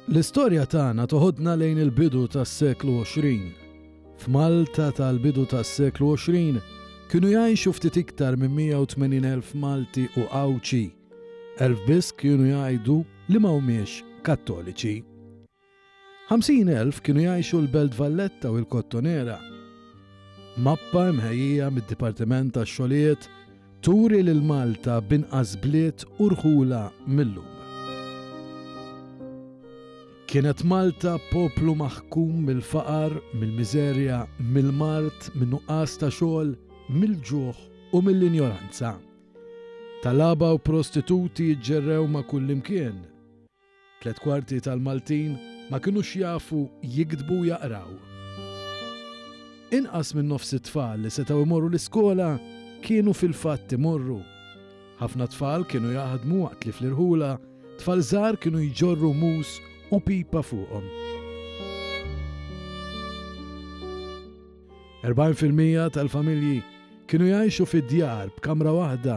L-istorja tagħna toħodna lejn il-bidu tas-seklu 20. F'Malta tal-bidu tas-seklu 20 kienu jgħixu ftit iktar minn 180,000 Malti u Awċi. 1000 biss kienu jgħidu li m'humiex Kattoliċi. 50,000 kienu jgħixu l-Belt Valletta u l-Kottonera. Mappa mħejjija mid-Dipartiment tax-Xogħlijiet turi lil Malta b'inqas bliet u rħula millum. Kienet Malta poplu maħkum mill-faqar, mill-miżerja, mill-mart, min-nuqqas ta' xogħol, mill-ġuħ u mill-injoranza. Talaba u prostituti ġġerrew ma' kullimkien. 3/4 tal-Maltin ma kinux jafu jikdbu jaqraw. Inqas minn nofs it-tfal li setgħu imorru l-iskola kienu fil-fatt imorru. Ħafna tfal kienu jaħdmu waqt li fl-irħula, tfal żgħar kienu jġorru mus u pipa fuqhom. 40% tal-familji kienu jgħixu fid-djar b'kamra waħda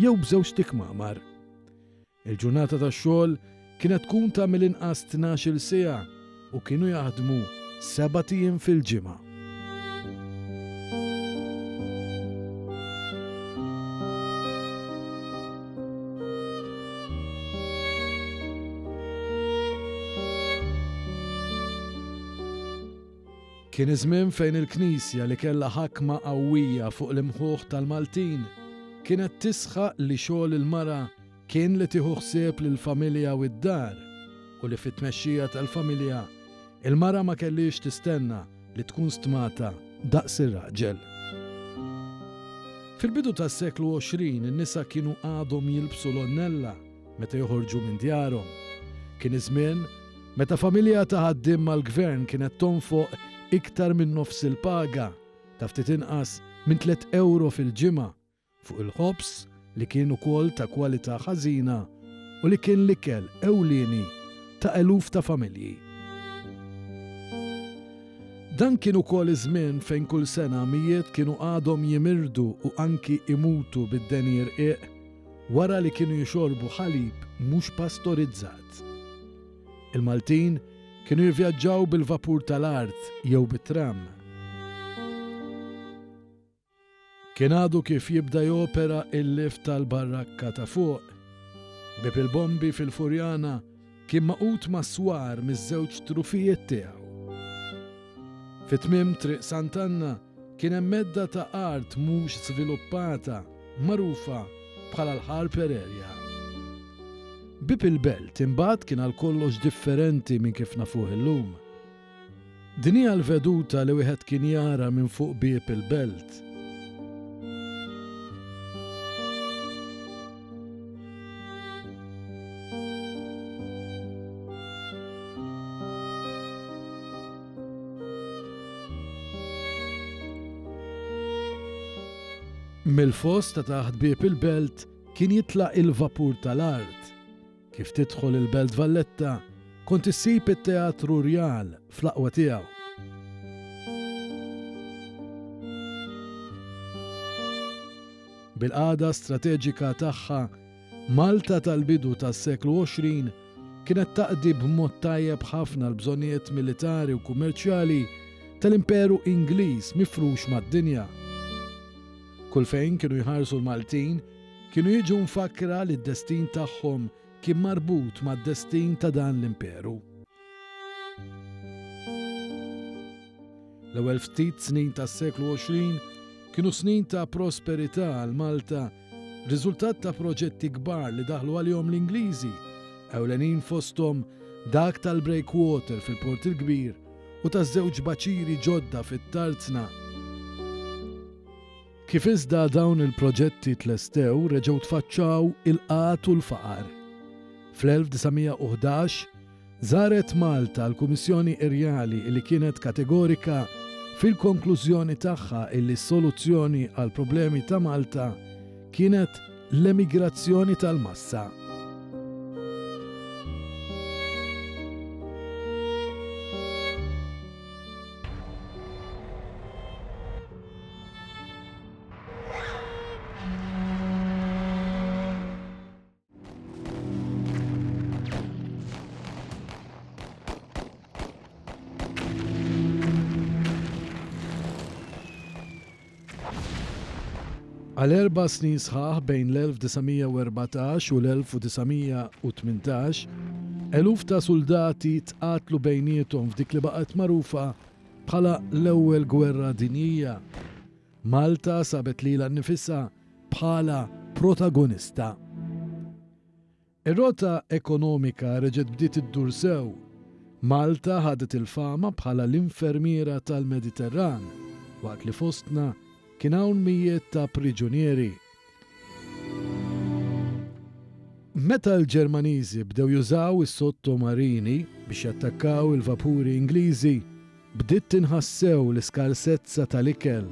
jew b'żewġ tikmamar. Il-ġurnata tax-xogħol kienet tkun ta' mill-inqas 12-il siegħa u kienu jaħdmu 7 ijiem fil-ġimgħa. Kien iż-żmien fejn il-Knisja li kellha ħakma qawwija fuq l-imħuħ tal-Maltin kienet tisħaq li xogħol il-mara kien li tieħu ħsieb lill-familja u d-dar u li fit-tmexxija tal-familja il-mara ma kellix tistenna li tkun stmata daqs ir-raġel. Fil-bidu tas-seklu 20 in-nisa kienu għadhom jilbsu l-onnella meta joħorġu minn djarhom. Kien iż-żmien meta familja ta' ħaddiem mal-gvern kienet tonfoq iktar minn nofs il-paga ta' ftit inqas minn 3 euro fil-ġimgħa fuq il-ħobs li kien ukoll ta' kwalità ħażina u li kien l-ikel ewlieni ta' eluf ta' familji. Dan kien ukoll iż-żmien fejn kull sena mijiet kienu għadhom jimirdu u anki imutu bid-denji rqiq wara li kienu jixorbu ħalib mhux pastorizzat. Il-Maltin kienu jivvjaġġaw bil-vapur tal-art jew bit-tram. Kien għadu kif jibda jopera il-lif tal-barrakka ta' fuq. Bib il-bombi fil-Furjana kien maqut mas-swar miż-żewġ trufijiet tiegħu. Fit-tmiem Triq Sant'Anna kien hemm medda ta' art mhux sviluppata magħrufa bħala l-Harper Area. Bib il-Belt imbagħad kien għal kollox differenti minn kif nafuh illum. Din hija l-veduta li wieħed kien jara minn fuq Bib il-Belt. Mill-fost ta' taħt Bib il-Belt kien jitlaq il-vapur tal-art. Kif tidħol il-Belt Valletta, kont issib it-Teatru Rjal fl-aqwa tiegħu. Bil-qagħda strateġika tagħha, Malta tal-bidu tas-seklu 20 kienet taqdi b'mod tajjeb ħafna l-bżonnijiet militari u kummerċjali tal-Imperu Ingliż mifrux mad-dinja. Kull fejn kienu jħarsu l-Maltin, kienu jiġu mfakkra li d-destin tagħhom kien marbut mad-destin ta' dan l-imperu. L-ewwel ftit snin tas-seklu 20 kienu snin ta' prosperità għal Malta, riżultat ta' proġetti kbar li daħlu għalihom l-Ingliżi, ewlenin fosthom dak tal-breakwater fil-Port il-Kbir u taż-żewġ baċiri ġodda fit-Tarzna. Kif iżda dawn il-proġetti tlestew reġgħu tfaċċaw il-qatt u l-faqar. Fl-1911 żaret Malta l-Kummissjoni Irjali li kienet kategorika fil-konklużjoni tagħha illi s-soluzzjoni għal problemi ta' Malta kienet l-emigrazzjoni tal-massa. Għal 4 snin sħaħ bejn l-1914 u l-1918, eluf ta' soldati tqatlu bejniethom f'dik li baqgħet magħrufa bħala l-ewwel gwerra dinjija. Malta sabet lilha nnifisha bħala protagonista. Ir-rota ekonomika reġgħet bdiet iddur sew. Malta ħadet il-fama bħala l-infermiera tal-Mediterran, waqt li fostna kien hawn mijiet ta' priġunieri. Meta l-Ġermaniżi bdew jużaw is-sottomarini biex jattakkaw il-vapuri Ingliżi, bdiet tinħassew l-iskarsezza tal-ikel,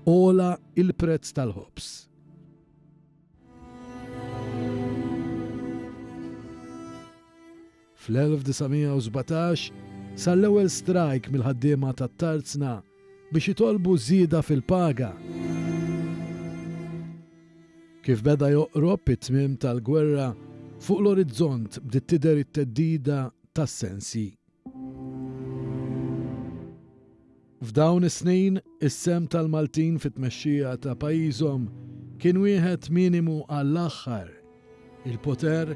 ola il-prezz tal-ħobs. Fl-1917 sar l-ewwel strajk mill-ħaddiema tat-tarzna biex jitolbu żieda fil-paga. Kif beda joqrob it-tmiem tal-gwerra, fuq l-orizzont bdiet tidher it-teddida tas-sensi. F'dawn is-snin, is-sem tal-Maltin fit-tmexxija ta' pajjiżhom kien wieħed minimu għall-aħħar. Il-poter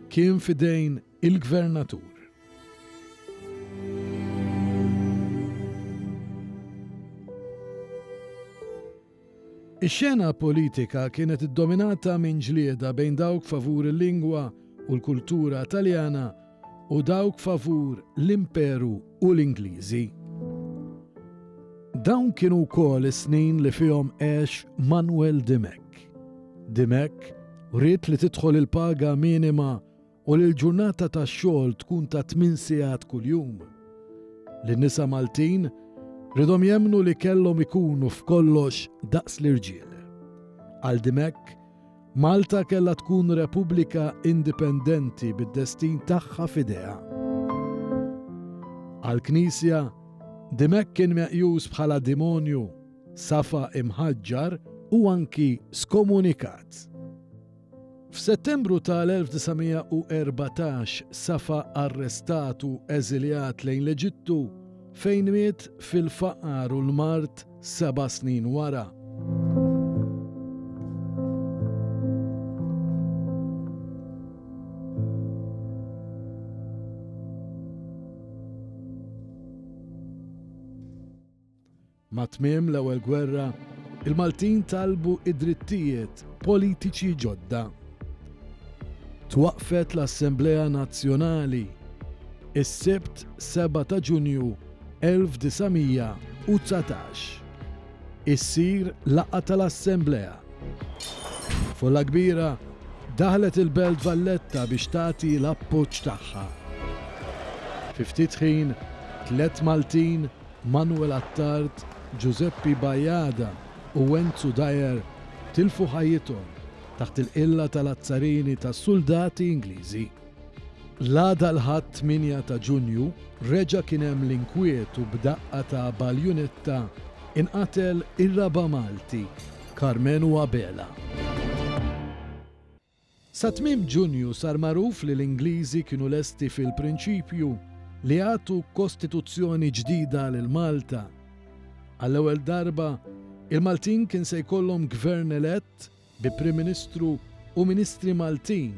kien fidejn il-gvernatur. Ix-xena politika kienet iddominata minn ġlieda bejn dawk favur il-lingwa u l-kultura Taljana u dawk favur l-Imperu u l-Ingliżi. Dawn kienu wkoll is-snin li fihom għex Manuel Dimek. Dimek ried li tidħol il-paga minima u li l-ġurnata tax-xogħol tkun ta' 8 sigħat kuljum. Lin-nisa Maltin ridhom jemmnu li kellhom ikunu f'kollox daqs l-irġiel. Għal Dimek, Malta kellha tkun repubblika indipendenti bid-destin tagħha f'idejha. Għal Knisja, Dimek kien meqjus bħala demonju, safa imħaġġar u anki skomunikat. F'Settembru tal-1914 safa arrestatu eżiljat lejn l-Eġittu fejn miet fil-faqar u l-mart 7 snin wara. Ma' tmiem l-ewwel gwerra, il-Maltin talbu id-drittijiet politiċi ġodda. Twaqfet l-Assemblea Nazzjonali is-Sibt 7 ta' Ġunju 1919. Issir laqgħa tal-Assemblea. Folla kbira daħlet il-Belt Valletta biex tagħti l-appoġġ tagħha. Fi ftit ħin 3 Maltin, Manuel Attard, Giuseppe Bajada u Enzo Dyer tilfu ħajjithom taħt il-qilla tal-azzarini tas-soldati Ingliżi. L-għada l-ħadd 8 ta' Ġunju reġa' kien hemm l-inkwiet u b'daqqa ta' baljunetta inqatel ir-raba Malti, Carmenu Abela. Sa tmiem Ġunju sar magħruf li l-Ingliżi kienu lesti fil-prinċipju li għatu kostituzzjoni ġdida lil Malta. Għall-ewwel darba, il-Maltin kien se jkollhom gvern elett bi Prim Ministru u Ministri Maltin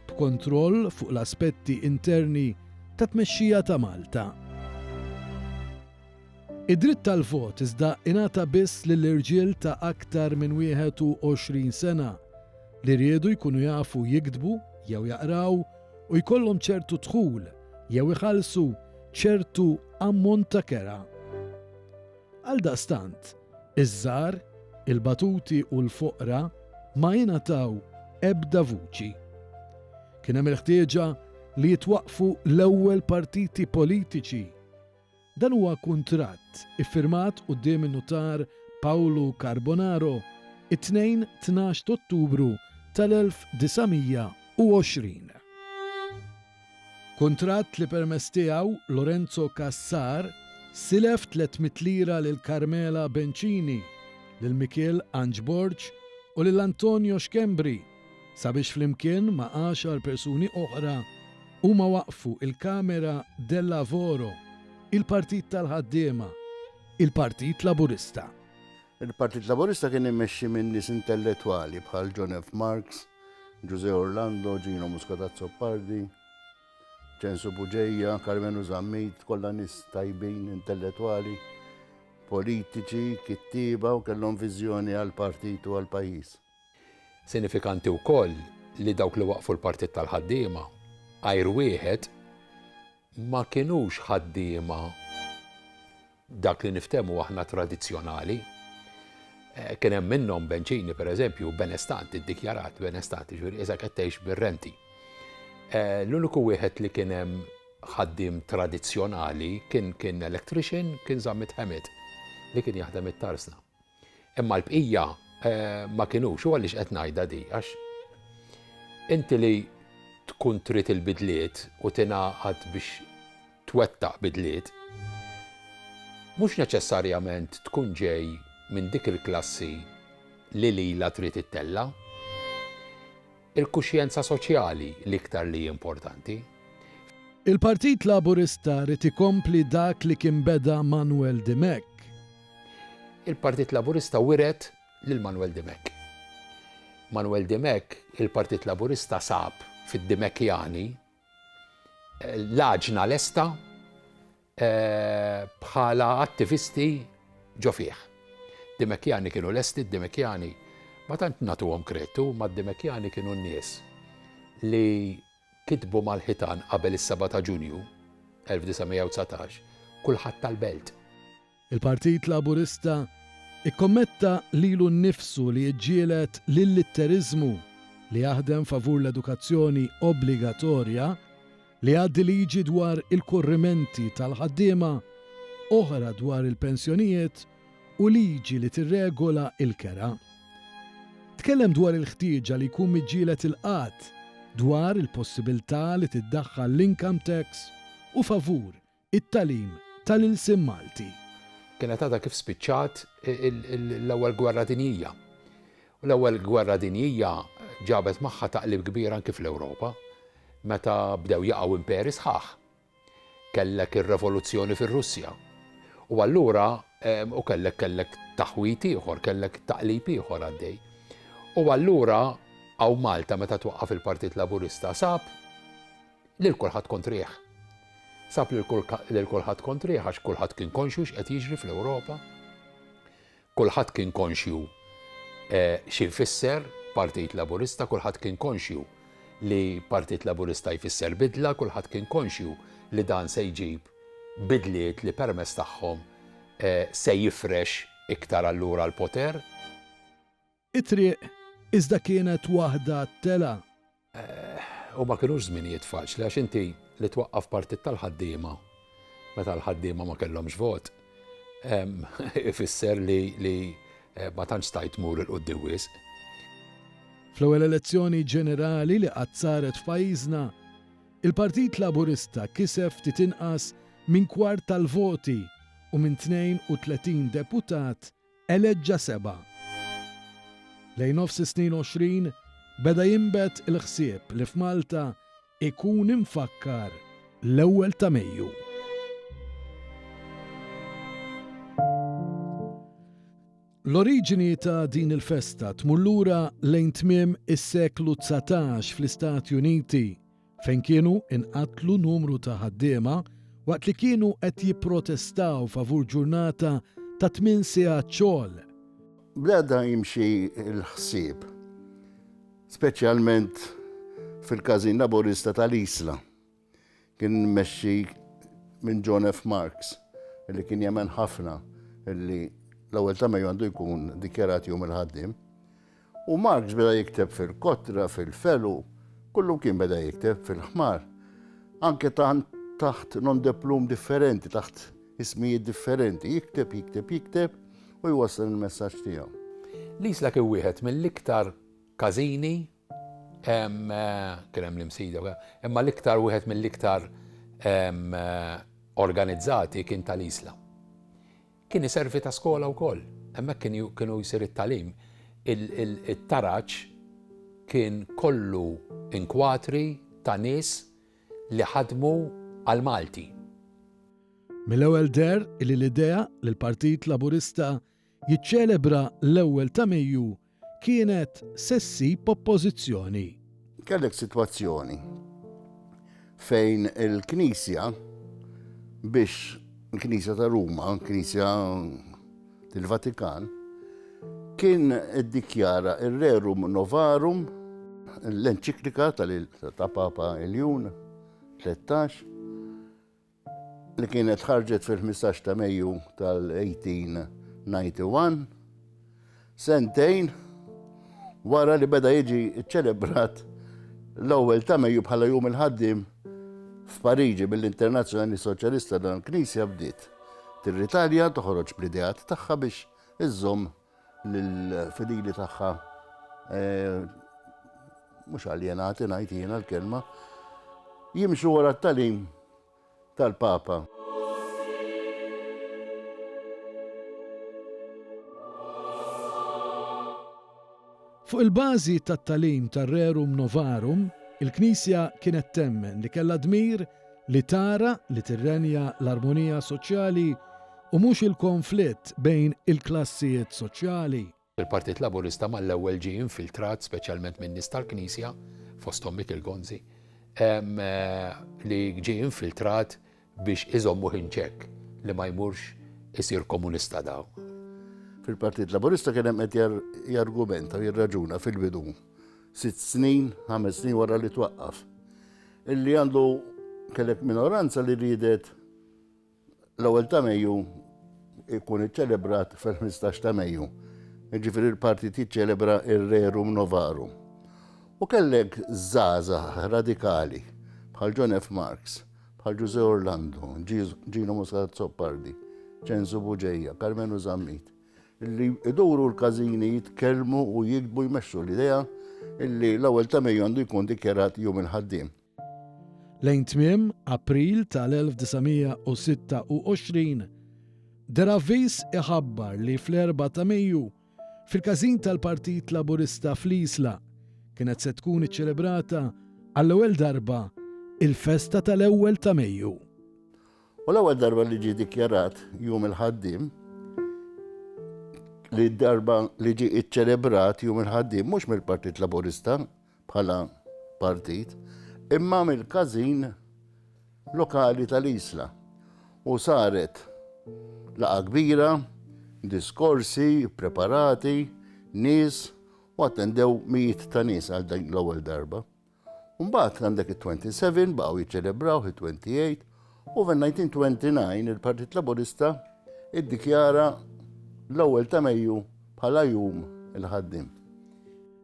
b'kontroll fuq l-aspetti interni ta' tmexxija ta' Malta. Id-dritt tal-vot iżda ingħata biss lill-irġiel ta' aktar minn 21 sena li riedu jkunu jafu jiktbu jew jaqraw u jkollhom ċertu dħul jew iħallsu ċertu ammont ta' kera. Għaldaqstant, iż-żgħar, il-batuti u l-foqra ma jingħataw ebda vuċi. Kien hemm il-ħtieġa li jitwaqfu l-ewwel partiti politiċi. Dan huwa kuntratt iffirmat quddiem in-notar Paolo Carbonaro it-2 Ottubru tal-1920. Kuntratt li permezz tiegħu Lorenzo Cassar silef 300 lira lil Carmela Bencini, lil Michel Anġborġ u lil Antonio Xkembri sabiex flimkien ma' 10 persuni oħra huma waqfu il-Kamera del Lavoro, il-Partit tal-Ħaddiema, il-Partit Laburista. Il-Partit Laburista kien immexxi minn nies intellettwali bħal John F. Marks, Jose Orlando, Gino Muscatazzo Pardi, Censu Buġeja, Carmenu Zammit, kollha nies tajbin intellettwali, politiċi, kittiba u kellhom viżjoni għall partit u għall pajjiż. Sinifikanti wkoll li dawk li waqfu l-Partit tal-Ħaddiema għajr wieħed ma kinux ħaddiema dak li niftehmu aħna tradizzjonali. Kien hemm minnhom Benċini pereżempju benestanti, ddikjarat benestanti, ġifieri eża qed tgħix bir-renti. L-uniku wieħed li kien hemm ħaddiem tradizzjonali kien electrician, kien Zammit Ħemed li kien jaħdem it-tarsna. Imma l-bqija ma kinux u għaliex qed ngħidha di għax inti li tkun trid il-bidliet u tingħaqad biex twettaq bidliet mhux neċessarjament tkun ġej minn dik il-klassi li lilha trid ittella. Il-kuxjenza soċjali l-iktar li importanti. Il-Partit Laburista rid ikompli dak li kien beda Manuel Demek. Il-Partit Laburista wiret lil Manuel Demek. Manuel Demek, il-Partit Laburista sab fid-Demekjani l-aġna lesta bħala attivisti ġo fih. Demekjani kienu lesti, Demekjani ma tant nagħtuhom kreditu, ma d-Demekjani kienu n-nies li kitbu mal-ħitan qabel is-7 ta' Ġunju 1919 kulħadd tal-belt. Il-Partit Laburista ikkommetta lilu nnifsu li jiġġieled lill-litterizmu li jaħdem favur l-edukazzjoni obbligatorja li għaddi liġi dwar il-kurrimenti tal-ħaddiema, oħra dwar il-pensjonijiet u liġi li tirregola il-kera. Tkellem dwar il-ħtieġa li jkun miġġielet il-qatt, dwar il-possibilità li tiddaħħal l-income tax u favur it-talim tal-ilsim Malti. Kienet għadha kif spiċċat l-ewwel gwerra dinjija. U l-ewwel gwerra dinjija ġabet magħha taqlib kbir anke fl-Ewropa meta bdew jaqgħu imperi sħaħ. Kellek ir-revoluzzjoni fir-Russja. U allura u kellek taħwit ieħor, kellek taqlib ieħor għaddej. U allura għaw Malta meta twaqqaf il-Partit Laburista sab lil kulħadd kontrih. Sab lil kulħadd kontrih għax kulħadd kien konxju x'qed jiġri fl-Ewropa. Kulħadd kien konxju xi jfisser Partit Laburista, kulħadd kien konxju li Partit Laburista jfisser bidla, kulħadd kien konxju li dan se jġib bidliet li permess tagħhom se jifrex iktar allura l-poter. It-triq iżda kienet waħda tela. U ma kienux żminijiet faċli għax inti li twaqqaf Partit tal-Ħaddiema meta l-ħaddiema ma kellhomx vot ifisser li ma tantx stajt tmur il-qudiem wisq. Fl-ewwel elezzjoni ġenerali li qatt saret f'pajjiżna, il-Partit Laburista kiseb ftit inqas minn kwart tal-voti u minn 32 deputat eleġġa 7. Lejn nofs is-snin 20 beda jinbet il-ħsieb li f'Malta ikun imfakkar l-ewwel ta' Mejju. L-oriġini ta' din il-festa tmur lura lejn tmiem is-seklu 19 fl-Istati Uniti fejn kienu inqatlu numru ta' ħaddiema waqt li kienu qed jipprotestaw favur ġurnata ta' 8 sigħat xogħol. Bda jimxi l-ħsieb, speċjalment fil-każin Laburista tal-Isla. Kien mexxi minn John F. Marks, illi kien jemmen ħafna illi l-ewwel ta' Mejju għandu jkun dikjarat jum il-ħaddiem. U Marx beda jikteb fil-Kotra, fil-Felu, kullu kien beda jikteb fil-ħmar. Anke taħt non-diplom differenti, taħt ismijiet differenti, jikteb u jwassal il-messaġġ tiegħu. L-Isla kien wieħed mill-iktar każini kien hemm l-imsida, imma l-iktar wieħed mill-iktar organizzati kien tal-Isla. Kien iservi ta' skola wkoll, hemmhekk kienu jsir it-tagħlim. Il-taraġġ kien kollu inkwatri ta' nies li ħadmu għal Malti. Mill-ewwel der li l-idea li l-Partit Laburista jiċċelebra l-ewwel ta' Mejju kienet sessi b'oppożizzjoni. Kellek sitwazzjoni fejn il-Knisja biex il-Knisja ta' Ruma, il-Knisja tal-Vatikan, kien iddikjara il-Rerum Novarum, l-enċiklika ta' Papa Iljun 13, li kienet ħarġet fil-15 ta' Mejju tal-1891, sentejn wara li beda jiġi ċelebrat l-ewwel ta' Mejju bħala jum il-ħaddim f'Pariġi bil-Internazzjonali Soċjalista dan il-Knisja bdiet tir-Italja toħroġ bl-ideat tagħha biex iżżomm lill-fedili tagħha mhux aljenati ngħid jiena l-kelma jimxu wara t-tagħlim tal-Papa. Fuq il-bażi tat-tagħlim tar-Rerum Novarum, il-Knisja kienet temmen li kellha dmir li tara li tirrenja l-armonija soċjali u mhux il-konflitt bejn il-klassijiet soċjali. Il-Partit Laburista mal-ewwel ġie infiltrat speċjalment minn nies tal-Knisja fosthom Mikil Gonzi li ġie infiltrat biex iżommu ħinċekk li ma jmurx isir komunista daw. Fil-Partit Laburista kien hemm qed jargumenta u jirraġuna fil-bidu 6 snin, 5 snin wara li twaqqaf. Illi għandu kellek minoranza li ridet l-ewwel ta' Mejju ikun iċċelebrat fil-15 ta' Mejju. Jiġifieri il-partit jiċċelebra ir-Rerum Novarum. U kellek żgħażagħ radikali bħal John F. Marks, bħal José Orlando, Gino Moscat Zoppardi, Cenzo Buġeja, Carmenu Zammit, illi iduru l-każini jitkellmu u jikbu jmexxu l-idea illi l-ewwel ta' Mejju għandu jkun dikjarat jum il-ħaddiem. Lejn tmiem April tal-1926 Deravis iħabbar li fl-4 ta' Mejju fil-każin tal-Partit Laburista fl-Isla kienet se tkun iċċelebrata għall-ewwel darba il-festa tal-ewwel ta' Mejju. U l-ewwel darba li ġie dikjarat jum il-ħaddiem li darba li ġie iċċelebrat jum il-ħaddiem mhux mill-Partit Laburista bħala partit, imma mill-każin lokali tal-Isla. U saret laqa kbira, diskorsi, preparati, nies u attendew mijiet ta' nies għal dak l-ewwel darba. Mbagħad għandek it-27 baqgħu jiċċelebraw it-28 u fil-1929 il-Partit Laburista iddikjara l-ewwel ta' Mejju bħala jum il-ħaddiem.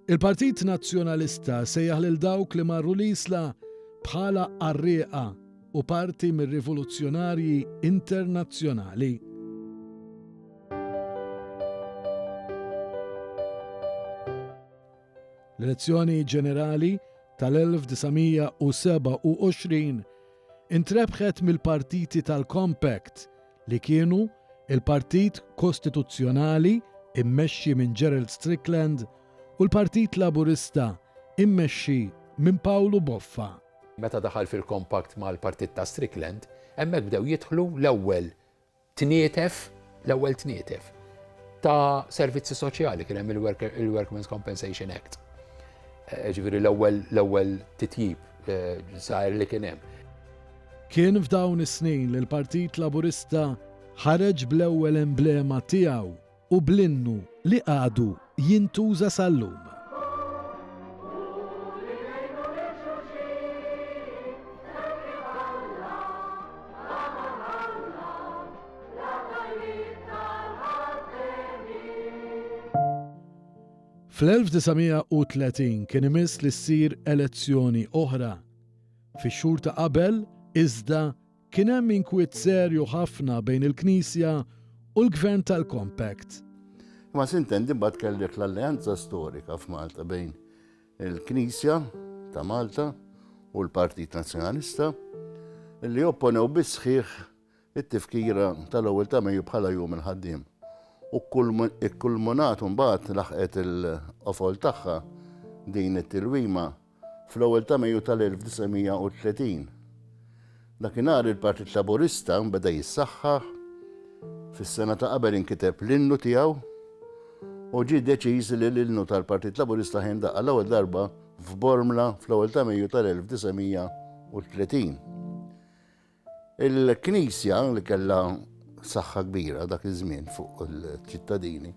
Il-Partit Nazzjonalista sejjaħ lil dawk li marru l-Isla bħala qarrieqa u parti mir-rivoluzzjonarji internazzjonali. L-elezzjoni ġenerali tal-1927 intrebħet mill-partiti tal-Compact li kienu il-Partit Kostituzzjonali immexxi minn Gerald Strickland u l-Partit Laburista immexxi minn Paolo Boffa. Meta daħal fil-kompakt mal-Partit ta' Strickland, hemmhekk bdew jidħlu l-ewwel tnietef ta' servizzi soċjali kien hemm il-Workmen's Compensation Act. Ġifieri l-ewwel titjib żgħir li kien hemm. Kien f'dawn is-snin li l-Partit Laburista ħareġ bl-ewwel emblema tiegħu u bl-innu li għadu jintuża sal-lum. Fl-1930 kien imiss li ssir elezzjoni oħra. Fix-xhur ta' qabel iżda kien hemm inkwiet serju ħafna bejn il-Knisja u l-Gvern tal-Compact. Ma sintendi mbagħad kellek l-alleanza storika f'Malta bejn il-Knisja ta' Malta u l-Partit Nazzjonalista li opponew bis-sħiħ it-tifkira tal-ewwel ta' Mejju bħala jum il-ħaddiem. U kulmunat mbagħad laħqet il-qofol tagħha din it-tilwima fl-ewwel ta' Mejju tal-1930. Dakinhar il-Partit Laburista beda jissaħħaħ Fis-sena ta' qabel inkiteb l-innu tiegħu u ġie deċiż li l-innu tal-Partit Laburista ħindaqqa l-ewwel darba f'Bormla fl-ewwel ta' Mejju tal-1930. Il-Knisja li kellha saħħa kbira dak iż-żmien fuq il-ċittadini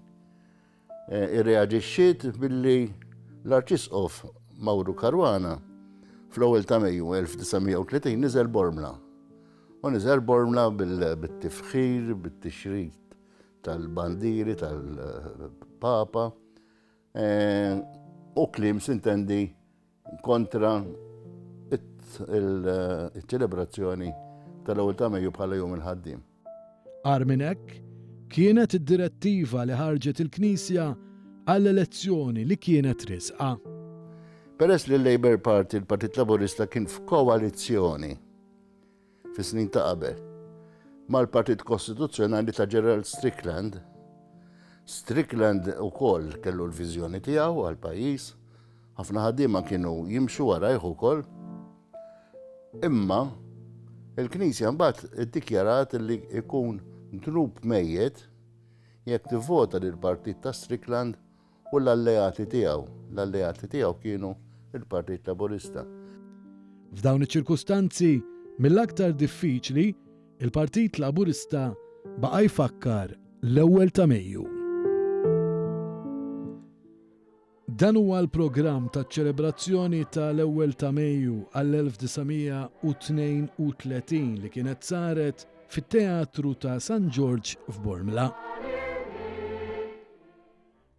irreaġixxiet billi l-Arċisqof Mawru Karwana fl-ewwel ta' Mejju 1930 niżel Bormla. U niżel Bormla bit-tifħir, bit-tixrid tal-bandiri tal-Papa u kliem sintendi kontra il-ċelebrazzjoni tal-ewwel ta' Mejju bħala jum il-ħaddiem. Ar minn hekk kienet id-direttiva li ħarġet il-Knisja għall-elezzjoni li kienet risqa. Peress li l-Labour Party, il-Partit Laburista, kien f'koalizzjoni fis-snin ta' qabel mal-Partit Kostituzzjonali ta' Gerald Strickland. Strickland ukoll kellu l-viżjoni tiegħu għall-pajjiż, ħafna ħaddiema kienu jimxu warajh ukoll. Imma il-Knisja mbagħad iddikjarat li jkun grupp mejjed jekk tivvota lill-Partit ta' Strickland u l-alleati tiegħu. L-alleati tiegħu kienu il-Partit Laburista. F'dawn iċ-ċirkustanzi mill-aktar diffiċli il-Partit Laburista baqa' jfakkar l-ewwel ta' Mejju. Dan huwa l-programm taċ-ċelebrazzjoni tal-ewwel ta' Mejju għall-1932 li kienet saret fit-Teatru ta' St. George f'Bormla.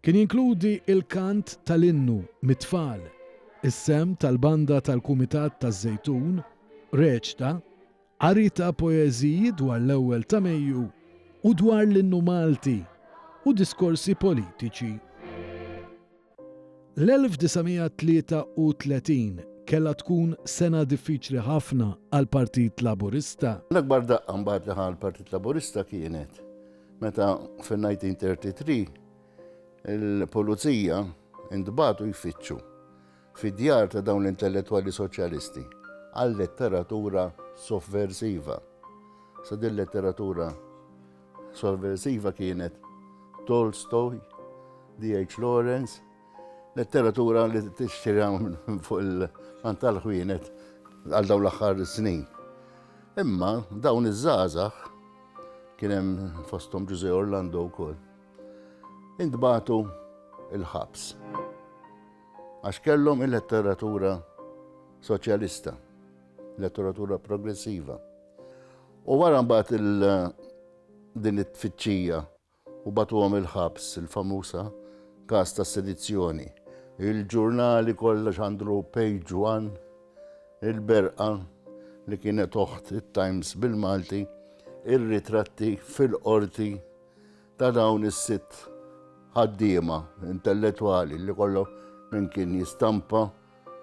Kien jinkludi il-kant tal-innu mit-tfal, is-sem tal-banda tal-Kumitat taż-Żejtun, reċta, qari ta' poeżiji dwar l-ewwel ta' Mejju u dwar l-innu Malti u diskorsi politiċi. L-1933 kellha tkun sena diffiċli ħafna għall-Partit Laburista. L-akbar daqqa mbagħad li l-Partit Laburista kienet meta fin-1933 il-pulizija intbagħtu jfittxu fid-djar ta' dawn l-intellettwali soċjalisti għal letteratura sovversiva. Sa din letteratura sovversiva kienet Tolstoy, D.H. Lawrence, letteratura li tixtira fuq il-mantal-ħwienet għal dawn l-aħħar snin. Imma dawn iż-żgħażagħ kien hemm fosthom Jose Orlando wkoll intbagħtu il-ħabs għax kellhom il-letteratura soċjalista, letteratura progressiva. U wara mbagħad din it-tfittxija u batuhom il-ħabs il-famusa każ ta' sedizzjoni. Il-ġurnali kollha għandru page 1, il-berqa li kienet toħt it-Times bil-Malti, ir-ritratti fil-qorti ta' dawn is-sitt ħaddiema intellettwali li kollu min kien jistampa,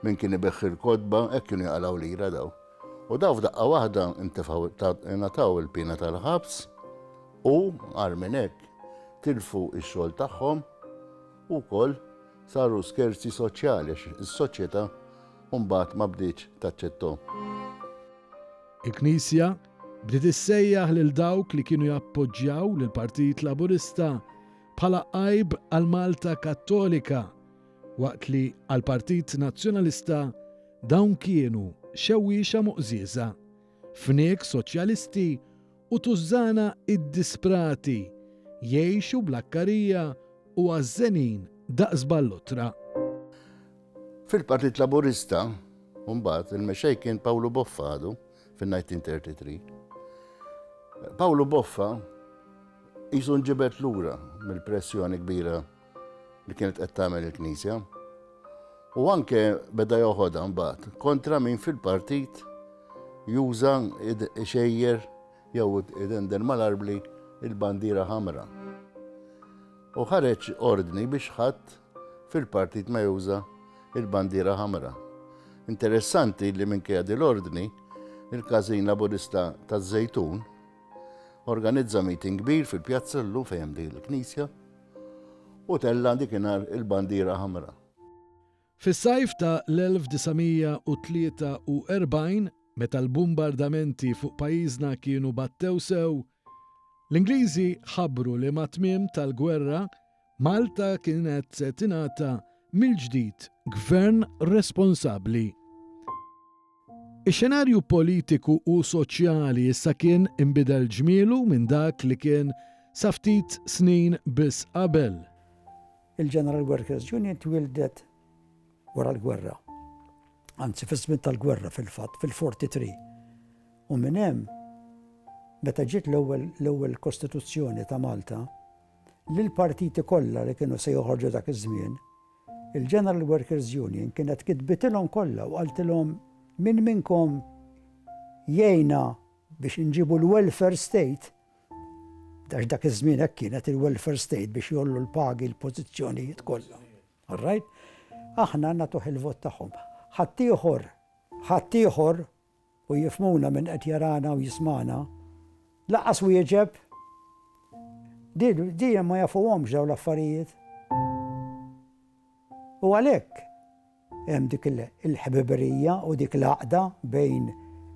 min kien ibeħħi l-kodba, hekk kienu jaqalaw lira daw. U daw f'daqqa waħda ingħataw il-pina tal-ħabs u għal minn hekk tilfu x-xogħol tagħhom u wkoll saru skerzi soċjali għax is-soċjetà mbagħad ma bdietx taċċettom. Il-Knisja bdiet issejjaħ lil dawk li kienu jappoġġjaw lill-Partit Laburista bħala qajb għal Malta Kattolika, waqt li għall-Partit Nazzjonalista dawn kienu xewwiexa muqżiża, fniek soċjalisti u tużżana id-disprati jgħixu bl-akkarija u għażżenin daqs ball-otra. Fil-Partit Laburista, mbagħad il-mexej kien Pawlu Boffadu fin-1933. Pawlu Boffa qisu nġibet lura mill-pressjoni kbira li kienet qed tagħmel il-Knisja. U anke beda joħodha mbagħad kontra min fil-partit juża xejjer jew idender mal-arbli il-bandira ħamra. U ħareġ ordni biex ħadd fil-partit ma juża il-bandira ħamra. Interessanti li minkejja l-ordni il-Każin Laburista taż-Żejtun organizza meeting kbir fil-Pjazza Llu fejn di l-Knisja u tella dikinhar il-bandira ħamra. Fis-sajf ta' l-1943 meta l-bombardamenti fuq pajjiżna kienu battew sew, L-Ingliżi ħabbru li ma' tmiem tal-gwerra Malta kienet se tingħata mill-ġdid gvern responsabbli. Ix-xenarju politiku u soċjali issa kien inbidel ġmielu minn dak li kien sa ftit snin biss qabel. Il-General Workers Union twildet wara l-gwerra. Anzi, fis-żmien tal-gwerra fil-fatt, fil-43. U minn hemm, meta ġiet l-ewwel Kostituzzjoni ta' Malta, lill-partiti kollha li kienu se joħorġu dak iż-żmien, il-General Workers Union kienet kitbitilhom kollha u qaltilhom min minnkom jgħinna biex inġibu l-welfare state, għax dak iż-żmien hekk kienet il-welfare state biex jollu l-pagi l-pożizzjonijiet kollha. All right? Aħna nagħtuh il-vot tagħhom. ħaddieħor u jifmuna minn qed jarana u jismana, laqas wieġeb, di ma jafuhomx dawn l-affarijiet. U għalhekk hemm dik il-ħbiberija u dik l-għaqda bejn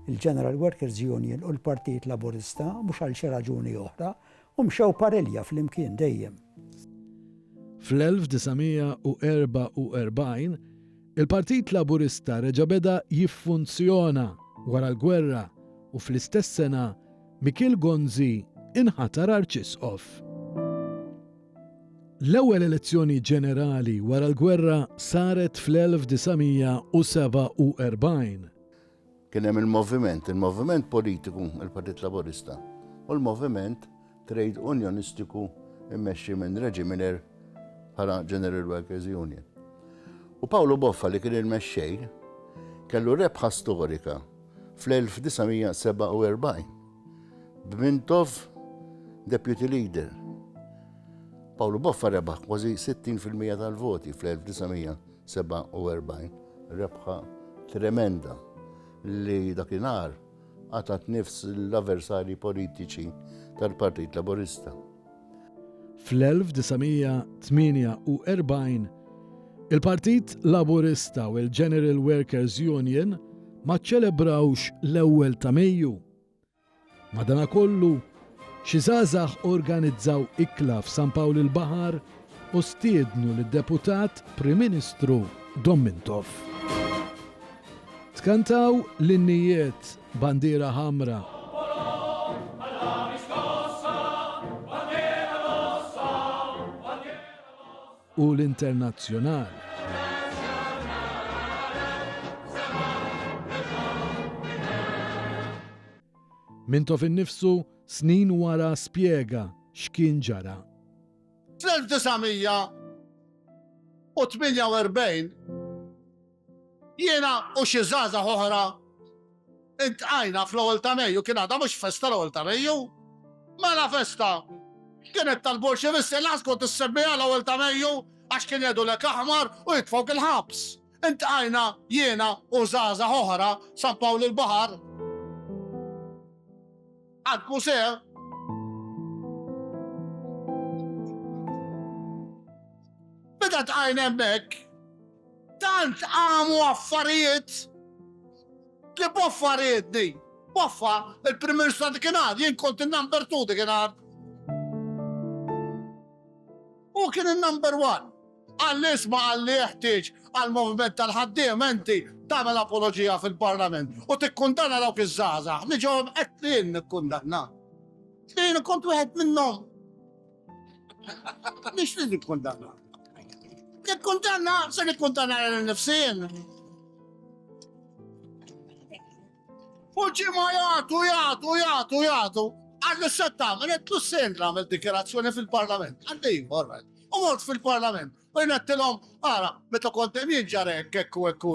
il-General Workers Union u l-Partit Laburista mhux għal xi raġuni oħra u mxew parilja fl-imkien dejjem. Fl-1944 il-Partit Laburista reġa' beda jiffunzjona wara l-gwerra u fl-istess sena Mikil Gonzi inħatar arċisqof. L-ewwel elezzjoni ġenerali wara l-gwerra saret fl-1947. Kien hemm il-moviment politiku, il-Partit Laburista, u l-moviment trade unionistiku immexxi minn Reġi Miller bħala General Workers Union. U Paolo Boffa li kien il-mexxej kellu rebħa storika fl-1947 b'Mintov deputy leader. Paolo Boffa rebaħ kważi 60% tal-voti fl-1947, rebħa tremenda li dakinhar għatat nifs l-avversari politiċi tal-Partit Laburista. Fl-1948 il-Partit Laburista u l-General Workers Union ma ċċelebrawx l-ewwel ta' Mejju. Madankollu xi żgħażagħ organizzaw ikla f'San Pawl il-Baħar u stiednu lid-deputat Prim Ministru Don Mintov. Tkantaw l-innijiet Bandiera Ħamra. U l-Internazzjonal. Mintov innifsu snin wara spjega x'kien ġara. Fl-1948 jiena u xi żgħażagħ oħra intqajna fl-ewwel ta' Mejju, kien għadha mhux festa l-ewwel ta' Mejju, mela festa. Kienet tal-Bolxevisti laqas kont issemmija l-ewwel ta' Mejju għax kien jgħidu lek aħmar u jitfgħu il-ħabs. Intqajna jiena u żgħażagħ oħra San Pawl il-Baħar. Għad musew. Beda tqajna hemmhekk, tant għamu affarijiet li Boffa riedni. Boffa, il-Prim Ministru dikinhar, jien kont il-number 2 dikinhar. U kien il-number 1. Għall-isma għalli jeħtieġ għal-moviment tal-ħaddiem inti tagħmel apoloġija fil-Parlament u tikkundanna dawk iż-żgħażagħ. Niġihom qed lien nikkundanna. Jien kont wieħed minnhom. Mhix li nikkundanna. Nikkundanna, se nikkundanna lil-nifsien. U ġimgħa jagħtu. Għalli s-settam, għetlu s-sendra għamil dikjerazzjoni fil-Parlament. Għalli, orret. U mort fil-Parlament. U jnettilom, għara, meta kontem jinġare ekk u ekk.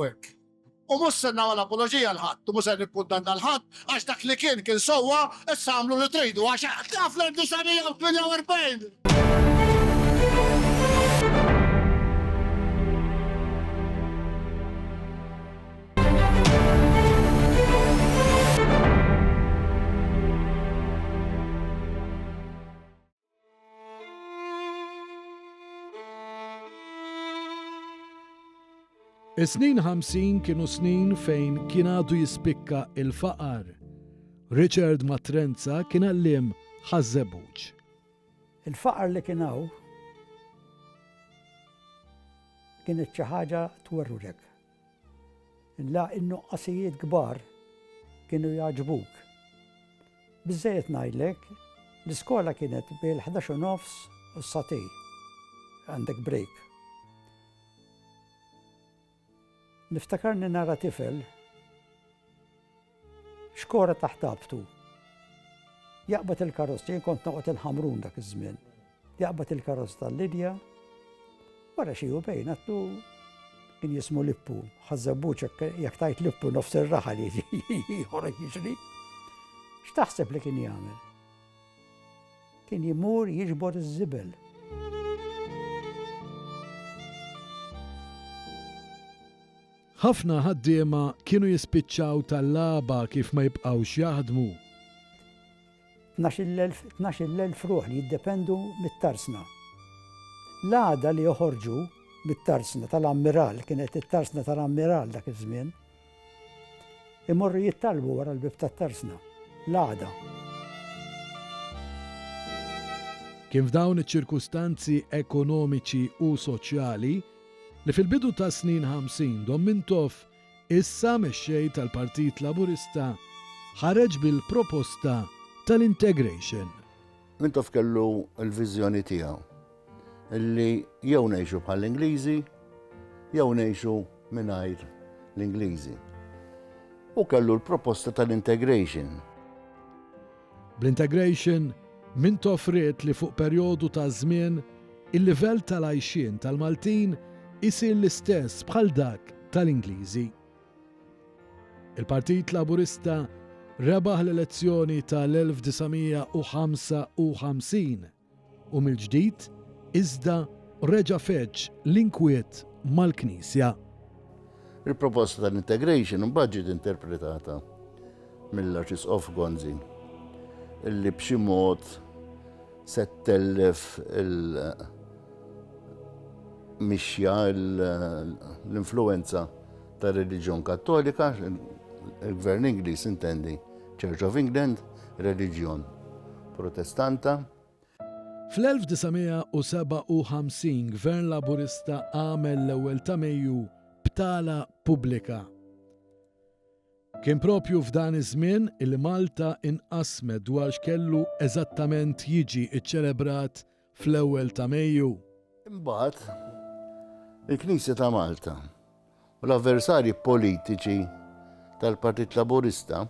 U mus senna għal apologija l-ħadd, u mus nikkundanna l-ħadd, għax dak li kien sowa, issa għamlu li tridu, għax taf l-1948. Is-snin 50 kienu snin fejn kien għadu jispikka il-faqar. Richard Matrenza kien għallim ħażebbuġ. Il-faqar li kienaw kienet xi ħaġa twerrurek. La in-nuqqasijiet kbar kienu jagħġbuk. Biżżejjed ngħidlek, l-iskola kienet bejn 11:30 u s-satej. Għandek break. Niftakarni nara tifel xkora taħt qabtu. Jaqbad il-karozza, jien kont noqgħod il-ħamrun dak iż-żmien. Jaqbad il-karozza tal-Lidja, wara xi bejn għattu kien jismu Lippu. Ħażebbuġ jekk tajt Lippu nofs ir-raħa li jħorek jiġri. X'taħseb li kien jagħmel? Kien jimur jiġbor iż-żibel. Ħafna ħaddiema kienu jispiċċaw tal-laba kif ma jibqgħux jaħdmu. 12,000 ruħ li jiddependu mit-tarsna. L-għada li joħorġu mit-tarsna tal-ammiral, kienet it-tarsna tal-ammiral dak iż-żmien, imorru jittalbu wara l-bib tat-tarsna. L-għada. Kien f'dawn iċ-ċirkustanzi ekonomiċi u soċjali li fil-bidu ta' snin 50 Don Mintoff, issa mexxej tal-Partit Laburista, ħareġ bil-proposta tal-integration. Mintoff kellu l-viżjoni tiegħu illi jew ngħixu bħall-Ingliżi jew ngħixu mingħajr l-Ingliżi. U kellu l-proposta tal-integration. Bl-integration Mintoff ried li fuq perjodu ta' żmien il-livell tal-għajxien tal-Maltin isir l-istess bħal dak tal-Ingliżi. Il-Partit Laburista rebaħ l-elezzjoni tal-1955 u mill-ġdid iżda reġa' feċ l-inkwiet mal-Knisja. Il-proposta tal-integration mbagħad ġiet interpretata mill-Arċisqof Gonzi illi b'xi mod settellef mixja l-influenza ta' reliġjon kattolika, il-Gvern Ingliż intendi Church of England, reliġjon protestanta. Fl-1957 Gvern Laburista għamel l-ewwel ta' Mejju btala pubblika. Kien propju f'dan iż-żmien il Malta inqasmet dwar x'kellu eżattament jiġi iċċelebrat fl-ewwel ta' Mejju. Imbagħad il-Knisja ta' Malta u l-avversarji politiċi tal-Partit Laburista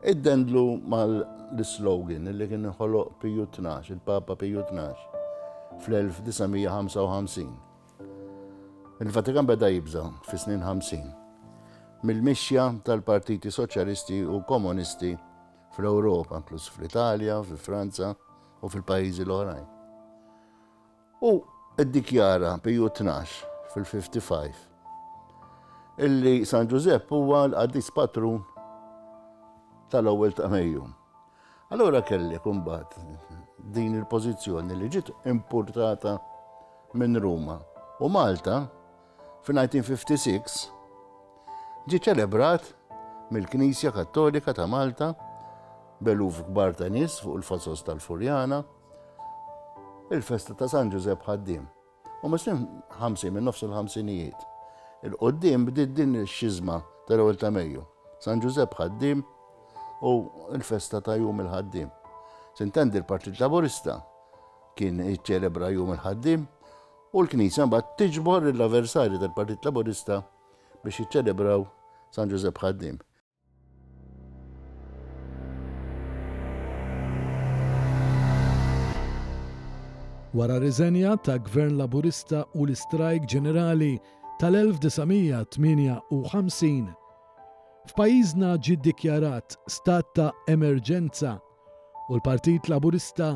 iddendlu mal-slogan li kien ħoloq Piju 12, il-Papa Piju 12 fl-1955. Il-Vatikan beda jibża fi snin 50 mill-mixja tal-partiti soċjalisti u komunisti fl-Ewropa, inkluż fl-Italja, fil-Franza u fil-pajjiżi l-oħrajn. U iddikjara Piju 12 fil-55 illi San Giuseppe huwa l-qaddis patrun tal-ewwel ta' Mejju. Allura kelli kumbat din il-pożizzjoni li ġiet importata minn Ruma u Malta fi-1956 ġie ċelebrat mill-Knisja Kattolika ta' Malta beluf kbar ta' nies fuq il-Fossos tal-Furjana il-festa ta' San Giuseppe ħaddiem. U mislim 50 minn nofs il-ħamsinijiet. Il-qoddim bdiet din ix-xizma tal-ewwel ta' Mejju. San Giuseppe ħaddiem u l-festa ta' Jum il-ħaddiem. Sintendi l-Partit Laburista kien iċċelebra Jum il-ħaddiem u l-Knisja mbagħad tiġbor l-avversarji tal-Partit Laburista biex jiċċelebraw San Giuseppe ħaddiem. Wara riżenja ta' Gvern Laburista u l-istrajk ġenerali tal-1958, f'pajjiżna ġie ddikjarat stat ta' emerġenza u l-Partit Laburista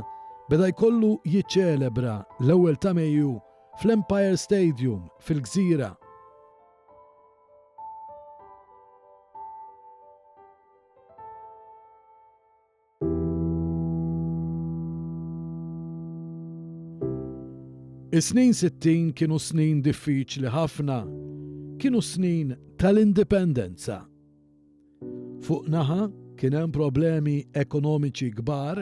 beda jkollu jiċċelebra l-ewwel ta' Mejju fl-Empire Stadium fil-Gżira. Is-snin 60 kienu snin diffiċli ħafna, kienu snin tal-indipendenza. Fuq naħa kien hemm problemi ekonomiċi kbar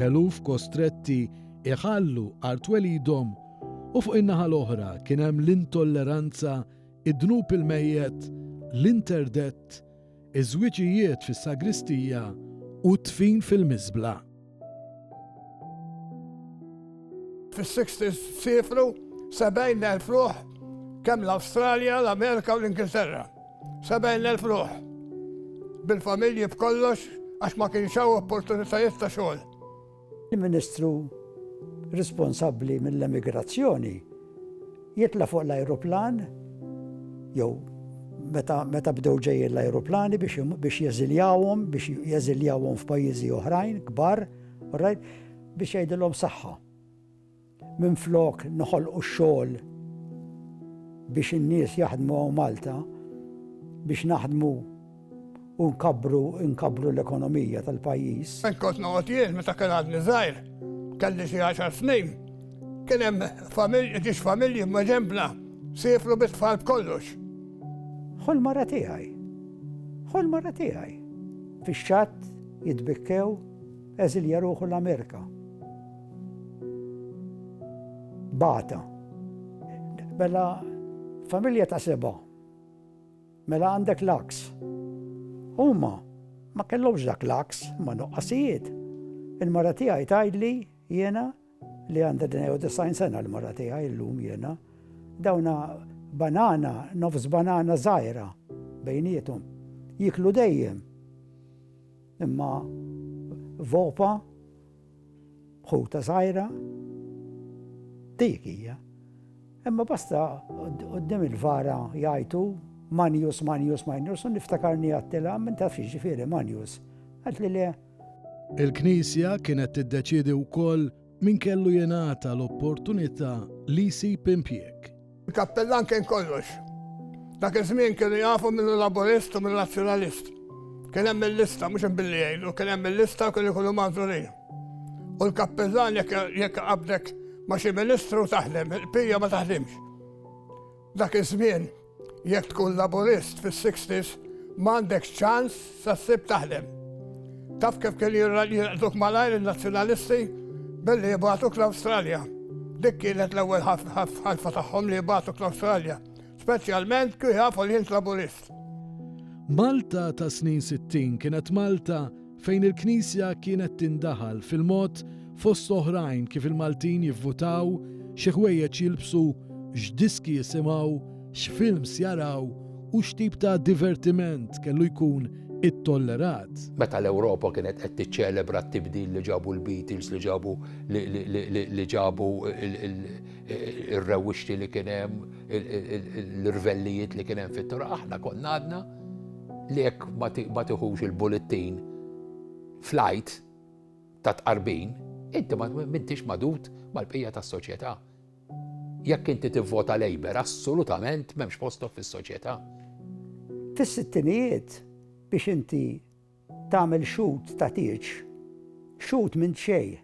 beluf kostretti iħallu art welidhom u fuq in-naħa l-oħra kien hemm l-intolleranza, id-dnub il-mejjet, l-interdett, iż-żwiġijiet fis-sagristija u tfin fil-miżbla. Fis-60s sifru 70,000 ruħ kemm l-Awstralja, l-Amerika u l-Ingilterra. 70,000 ruħ. Bil-familji b'kollox għax ma kienx hawn opportunitajiet ta' xogħol. Il-Ministru responsabbli mill-emigrazzjoni jitla fuq l-ajruplan jew meta bdew ġejjin l-ajruplani biex jeżiljawhom f'pajjiżi oħrajn kbar, biex jgħidilhom saħħa. Minflok noħolqu x-xogħol biex in-nies jaħdmu Malta biex naħdmu u nkabru l-ekonomija tal-pajjiż. Kont noqgħod jien meta kien għadni żgħir, kelli xi 10 snin. Kien hemm familji ma' ġembna sifru bit-tfal b'kollox. Ħol mara tiegħi. Fix-xatt jitbikkew eżilja ruħu l-Amerika. Bata. Mela familja ta' 7. Mela għandek l-aks. Huma ma kellhomx dak l-aks, ma noqqasijiet. Il-mara tiegħi tgħidli jiena li għandha 90 sena l-mara tiegħi llum jiena dawna banana, nofs banana żgħira bejniethom. Jiklu dejjem. Imma vopa, ħuta żgħira, dik hija. Imma basta qudiem il-vara jgħidu Manius, u niftakarni għattila, minn taf ġifieri Manius. Għatli le. Il-Knisja kienet tiddeċiedi wkoll min kellu jingħata l-opportunità li jsib impjieg. Il-kappellan kien kollox. Dak iż-żmien kienu jafu minnu laburist u minnu nazzjonalist. Kien hemm il-lista, mhux billi jgħidu, kien hemm il-lista u kienu jkunu magħżurin. U l-kappellan jekk qabdek ma' xi ministru taħdem, il-pija ma taħdimx. Dak iż-żmien jekk tkun laburist fis-60s m'għandekx ċans sa ssib taħdem. Taf kif kien jirqduk malajr il-nazzjonalisti billi jibgħatuk l-Awstralja. Dik kienet l-ewwel ħalfa tagħhom li jibgħatuk l-Awstralja, speċjalment kien jafu li jint laburist. Malta ta' snin 60 kienet Malta fejn il-Knisja kienet tindaħal fil-mod fost oħrajn kif il-Maltin jivvutaw, xi ħwejjeġ jilbsu, x'diski jisimgħu, x'films jaraw u x'tip ta' divertiment kellu jkun it-tollerat. Meta l-Ewropa kienet qed tiċċelebra t-tibdil li ġabu l-Beatles, li ġabu il-rewwixti li kien hemm, l-irvellijiet li kien hemm fit-tora, aħna konna għadna li jekk ma tieħux il-bulletin flight ta' tqarbin, inti ma m'intix madut mal-bqija tas-soċjetà. Jekk inti tivvota Labour, assolutament m'hemmx postok fis-soċjetà. Fis-sittinijiet biex inti tagħmel xut ta' tieġ, xut minn xejn.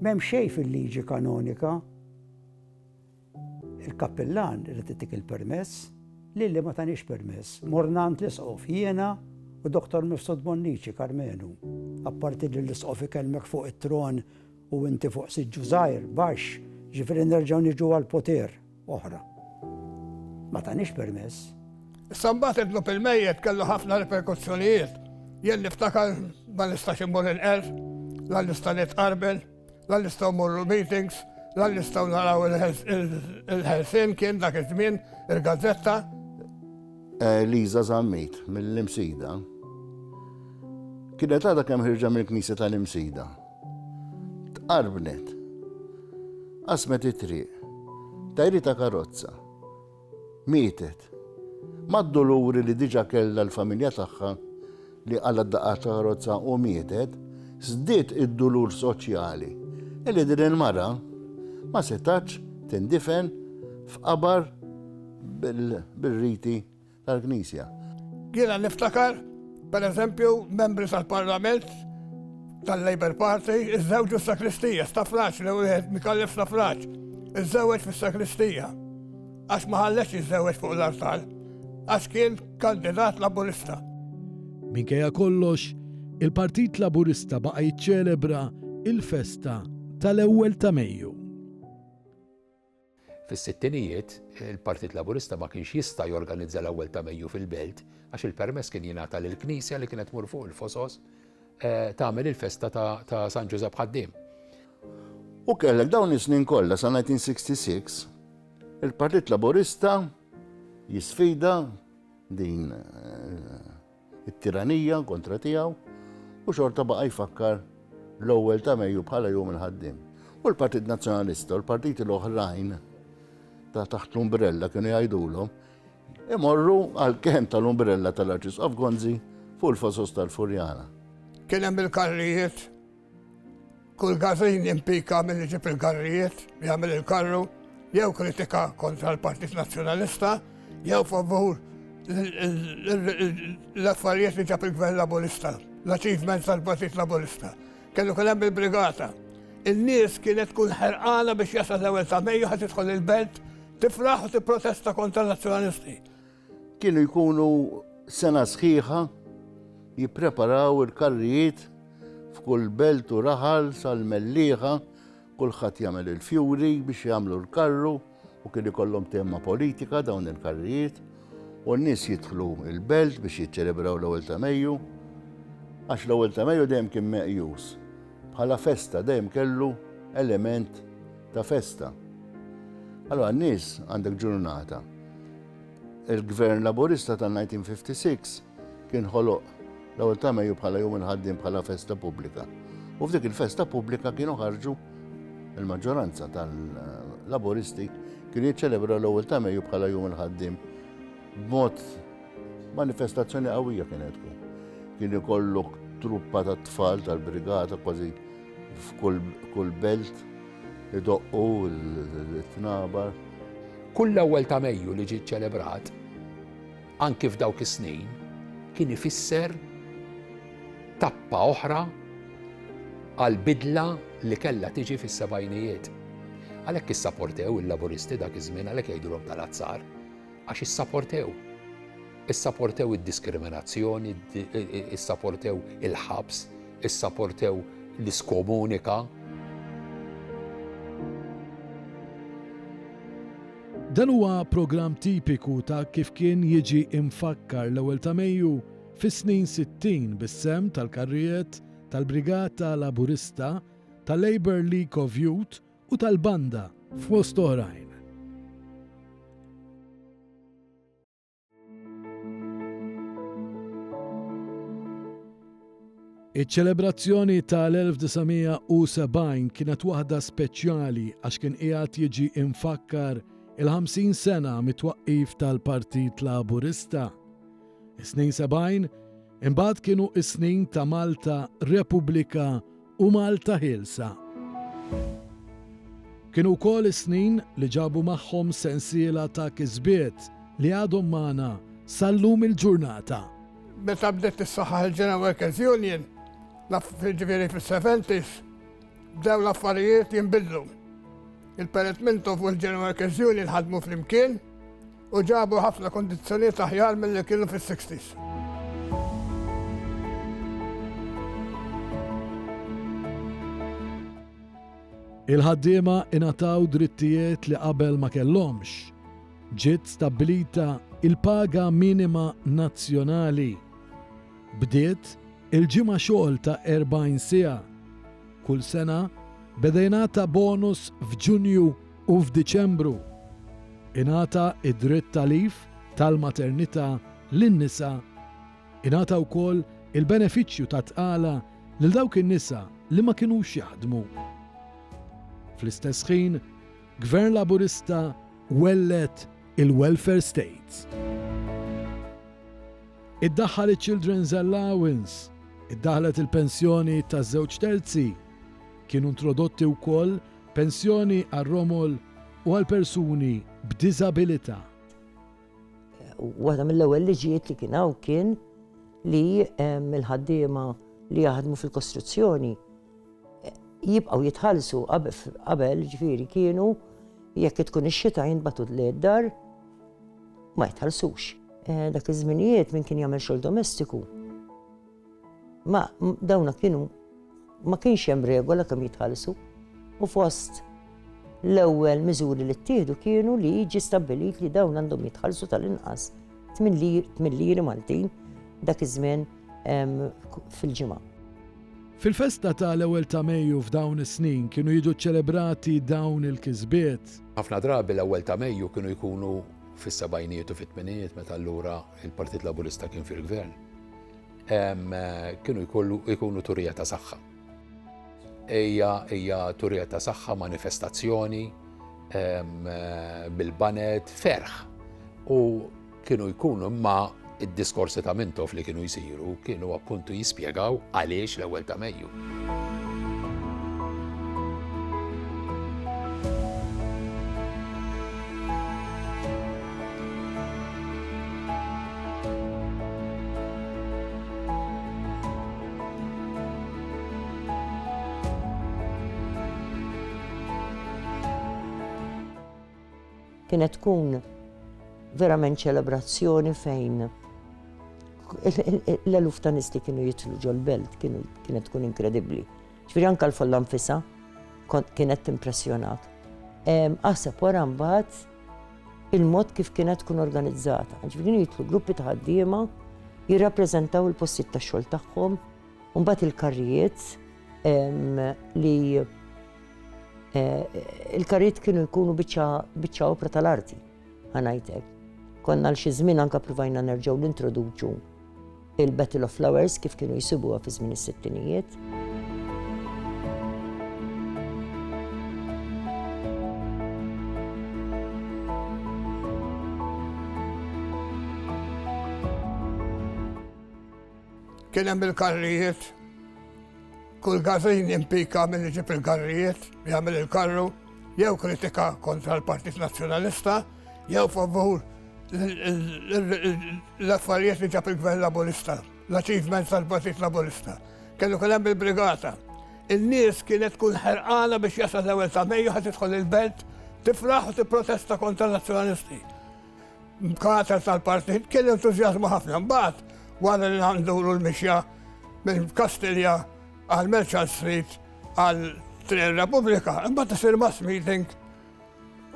M'hemm xejn fil-liġi kanonika. Il-kappellan irid itik il-permess, lilli ma tanix permess. Mornant l-isqof jiena u Dr. Mifsud Bonnici Karmenu. Apparti li l-isqof ikellmek fuq it-tron u inti fuq siġġu żgħir baxx, ġifieri nerġgħu niġu għall-poter oħra. Ma tanix permess. Sambat idlu fil-mejjed kellu ħafna reperkussjonijiet. Jien niftakar ma nistax immur il-qer, la nista' nitqarbel, la nistgħu mmorru meetings, la nistgħu naraw il-Helsinki dak iż-żmien, il-gazzetta. Liza Zammit mill-Imsida. Kienet għadha kemm ħirġa mill-Knisja tal-Imsida. Tqarbnet. Qasmet it-triq. Tajri ta' karozza. Mietet. Mad-doluri li diġa kellha l-familja tagħha li għalla d-daqqa ta' karozza u mietet, żdied id-dulur soċjali. Illi din il-mara ma setax tindifen f'qabar bil-riti tal-Knisja. Jiena niftakar, per eżempju, membri tal-Parlament tal-Labour Party iżżewġu s-sakristija, stafraċ, li wieħed mikallef stafraċ, iżżewweġ fis-sakristija. Għax ma ħallex iżżewweġ fuq l-artal, għax kien kandidat laburista. Minkejja kollox, il-Partit Laburista baqa' jiċċelebra il-festa tal-ewwel ta' Mejju. Fis-sittinijiet, il-Partit Laburista ma kienx jista' jorganizza l-ewwel ta' Mejju fil-belt għax il-permess kien jingħata lill-Knisja li kienet tmur fuq il-Fosos tagħmel il-festa ta' San Ġusepp Ħaddiem. U kellek dawn is-snin kollha sa 1966 il-Partit Laburista jisfida din it-tiranija kontra tiegħu u xorta baqa' jfakkar l-ewwel ta' Mejju bħala jum il-ħaddiem. U l-Partit Nazzjonalista u l-partiti l-oħrajn ta' taħt l-umbrella kienu jgħidulhom imorru għal-kem tal-umbrella tal-Arċisqof Gonzi fuq il-Fosos tal-Furjana. Kien hemm il-karrijiet, kull gazin jimpika minn iġib il-karrijiet, jagħmel il-karru, jew kritika kontra l-Partit Nazzjonalista, jew favur l-affarijiet li ġab il-Gvern Laburista, l-achievements tal-Partit Laburista. Kellu kien hemm il-brigata. Il-nies kienet tkun ħerqana biex jasal l-ewwel ta' Mejju ħad tidħol il-belt tifraħ u tipprotesta kontra n-nazzjonalisti. Kienu jkunu sena sħiħa jippreparaw il-karrijiet f'kull belt u raħal sal-mellieħa, kulħadd jagħmel il-fjuri biex jagħmlu l-karru u kien ikollhom tema politika dawn il-karrijiet u n-nies jidħlu il-belt biex jiċċelebraw l-ewwel ta' Mejju għax l-ewwel ta' Mejju dejjem kien meqjus. Bħala festa dejjem kellu element ta' festa. Allora n-nies għandek ġurnata. Il-Gvern Laburista tal-1956 kien ħoloq l-ewwel ta' Mejju bħala jum il-ħaddiem bħala festa pubblika. U f'dik il-festa pubblika kienu ħarġu il-maġġoranza tal-Laburisti kienu jiċċelebraw l-ewwel ta' Mejju bħala jum il-ħaddiem b'mod manifestazzjoni qawwija kienet tkun. Kien ikollok truppa ta' tfal tal-brigata kważi f'kull belt idoqqu l-tnabar. Kull ewwel ta' Mejju li ġiet ċelebrat, anki f'dawk is-snin, kien ifisser tappa oħra għal bidla li kellha tiġi fis-sebgħinijiet. Għalhekk issapportew il-Laburisti dak iż-żmien għalhekk jgħidulhom tal-azzar għax issapportew. Issapportew id-diskriminazzjoni, issapportew il-ħabs, issapportew l-iskomunika. Dan huwa programm tipiku ta' kif kien jiġi imfakkar l-ewwel ta' Mejju fis-snin 60 bis-sem tal-karrijiet tal-Brigata Laburista, tal-Labour League of Youth u tal-Banda f'wost oħrajn. Iċ-ċelebrazzjoni tal-1970 kienet waħda speċjali għax kien qiegħed jiġi imfakkar il-50 sena mit-twaqqif tal-Partit Laburista. Is-snin 70 imbagħad kienu is-snin ta' Malta Repubblika u Malta Ħielsa. Kienu wkoll is-snin li ġabu magħhom sensiela ta' kisbiet li għadhom magħna sal-lum il-ġurnata. Meta bdiet is-saħħa il-General Workers Union, ġifieri fis-70s, bdew l-affarijiet jinbidlu. Il-Peretmentov u l-General Workers Union ħadmu flimkien u ġabu ħafna kondizzjonijiet aħjar mill-li kienu fis-60s. Il-ħaddiema ingħataw drittijiet li qabel ma kellhomx. Ġiet stabbilita il-paga minima nazzjonali. Bdiet il-ġimgħa xogħol ta' 40 siegħa. Kull sena beda jingħata bonus f'Ġunju u f'Diċembru. Ingħata id-dritt tal-lif tal-maternità lin-nisa. Ingħata wkoll il-benefiċċju ta' tqala lil dawk in-nisa li ma kinux jaħdmu. Fl-istess ħin, Gvern Laburista wellet il-welfare states. Iddaħħal il-Children's Allowance, iddaħħlet il-pensjoni ta' żewġ terzi, kienu introdotti wkoll pensjoni għar-romol u għal-persuni b'diżabilità. Waħda mill-ewwel liġijiet li kien hawn kien li il-ħaddiema li jaħdmu fil-kostruzzjoni jibqgħu jitħallsu qabel ġifieri kienu jekk tkun ix-xita jinbatu d-dar ma jitħallsux. Dak iż-żminijiet min kien jagħmel xogħol domestiku. Ma dawna kienu ma kienx hemm regola kemm jitħallsu. U fost l-ewwel miżuri li ttieħdu kienu li jiġi stabbilit li dawn għandhom jitħallsu tal-inqas 8 liri Maltin dak iż-żmien fil-ġimgħa. Fil-festa tal-ewwel ta' Mejju f'dawn is-snin kienu jiġu ċelebrati dawn il-kisbiet. Ħafna drabi l-ewwel ta' Mejju kienu jkunu fis-sebgħinijiet u fit-tminijiet meta allura il-Partit Laburista kien fil-gvern. Kienu jkunu turija ta' saħħa. Hija turija ta' saħħa, manifestazzjoni bil-banet ferħ. U kienu jkunu imma id-diskorsi ta' Mintoff li kienu jisiru kienu appuntu jispjegaw għaliex l-ewwel ta' Mejju. Kienet tkun verament ċelebrazzjoni fejn l-eluf ta' nies li kienu jitlu ġol-belt kienet tkun inkredibbli. Ġifieri anke l-folla nfisha kienet timpressjonat. Aħseb wara mbagħad il-mod kif kienet tkun organizzata. Ġifieri kienu jitlu gruppi ta' ħaddiema jirrappreżentaw il-postijiet tax-xogħol tagħhom u mbagħad il-karrijiet li il-karrijiet kienu jkunu biċċa opra tal-arti ħanajtek. Konna l-xi żmien anke provajna nerġgħu nintroduċu il-Battle of Flowers kif kienu jsibuha fi żmien is-sittinijiet. Kien hemm il-karrijiet, kull gazin impika minn iġib il-karrijiet, jagħmel il-karru, jew kritika kontra l-Partit Nazzjonalista, jew favur l-affarijiet li ġab il-Gvern Laburista, l-achievements tal-Partit Laburista. Kellu kien hemm il-brigata. Il-nies kienet tkun ħerqana biex jasal l-ewwel ta' Mejju ħadd tidħol il-belt, tifraħ u tipprotesta kontra n-nazzjonalisti. Kater tal-partit kien entużjażmu ħafna. Mbagħad wara li nduru l-mixja minn Kastilja għal Merchant Street għal Tren Repubblika, imbagħad isir mass meeting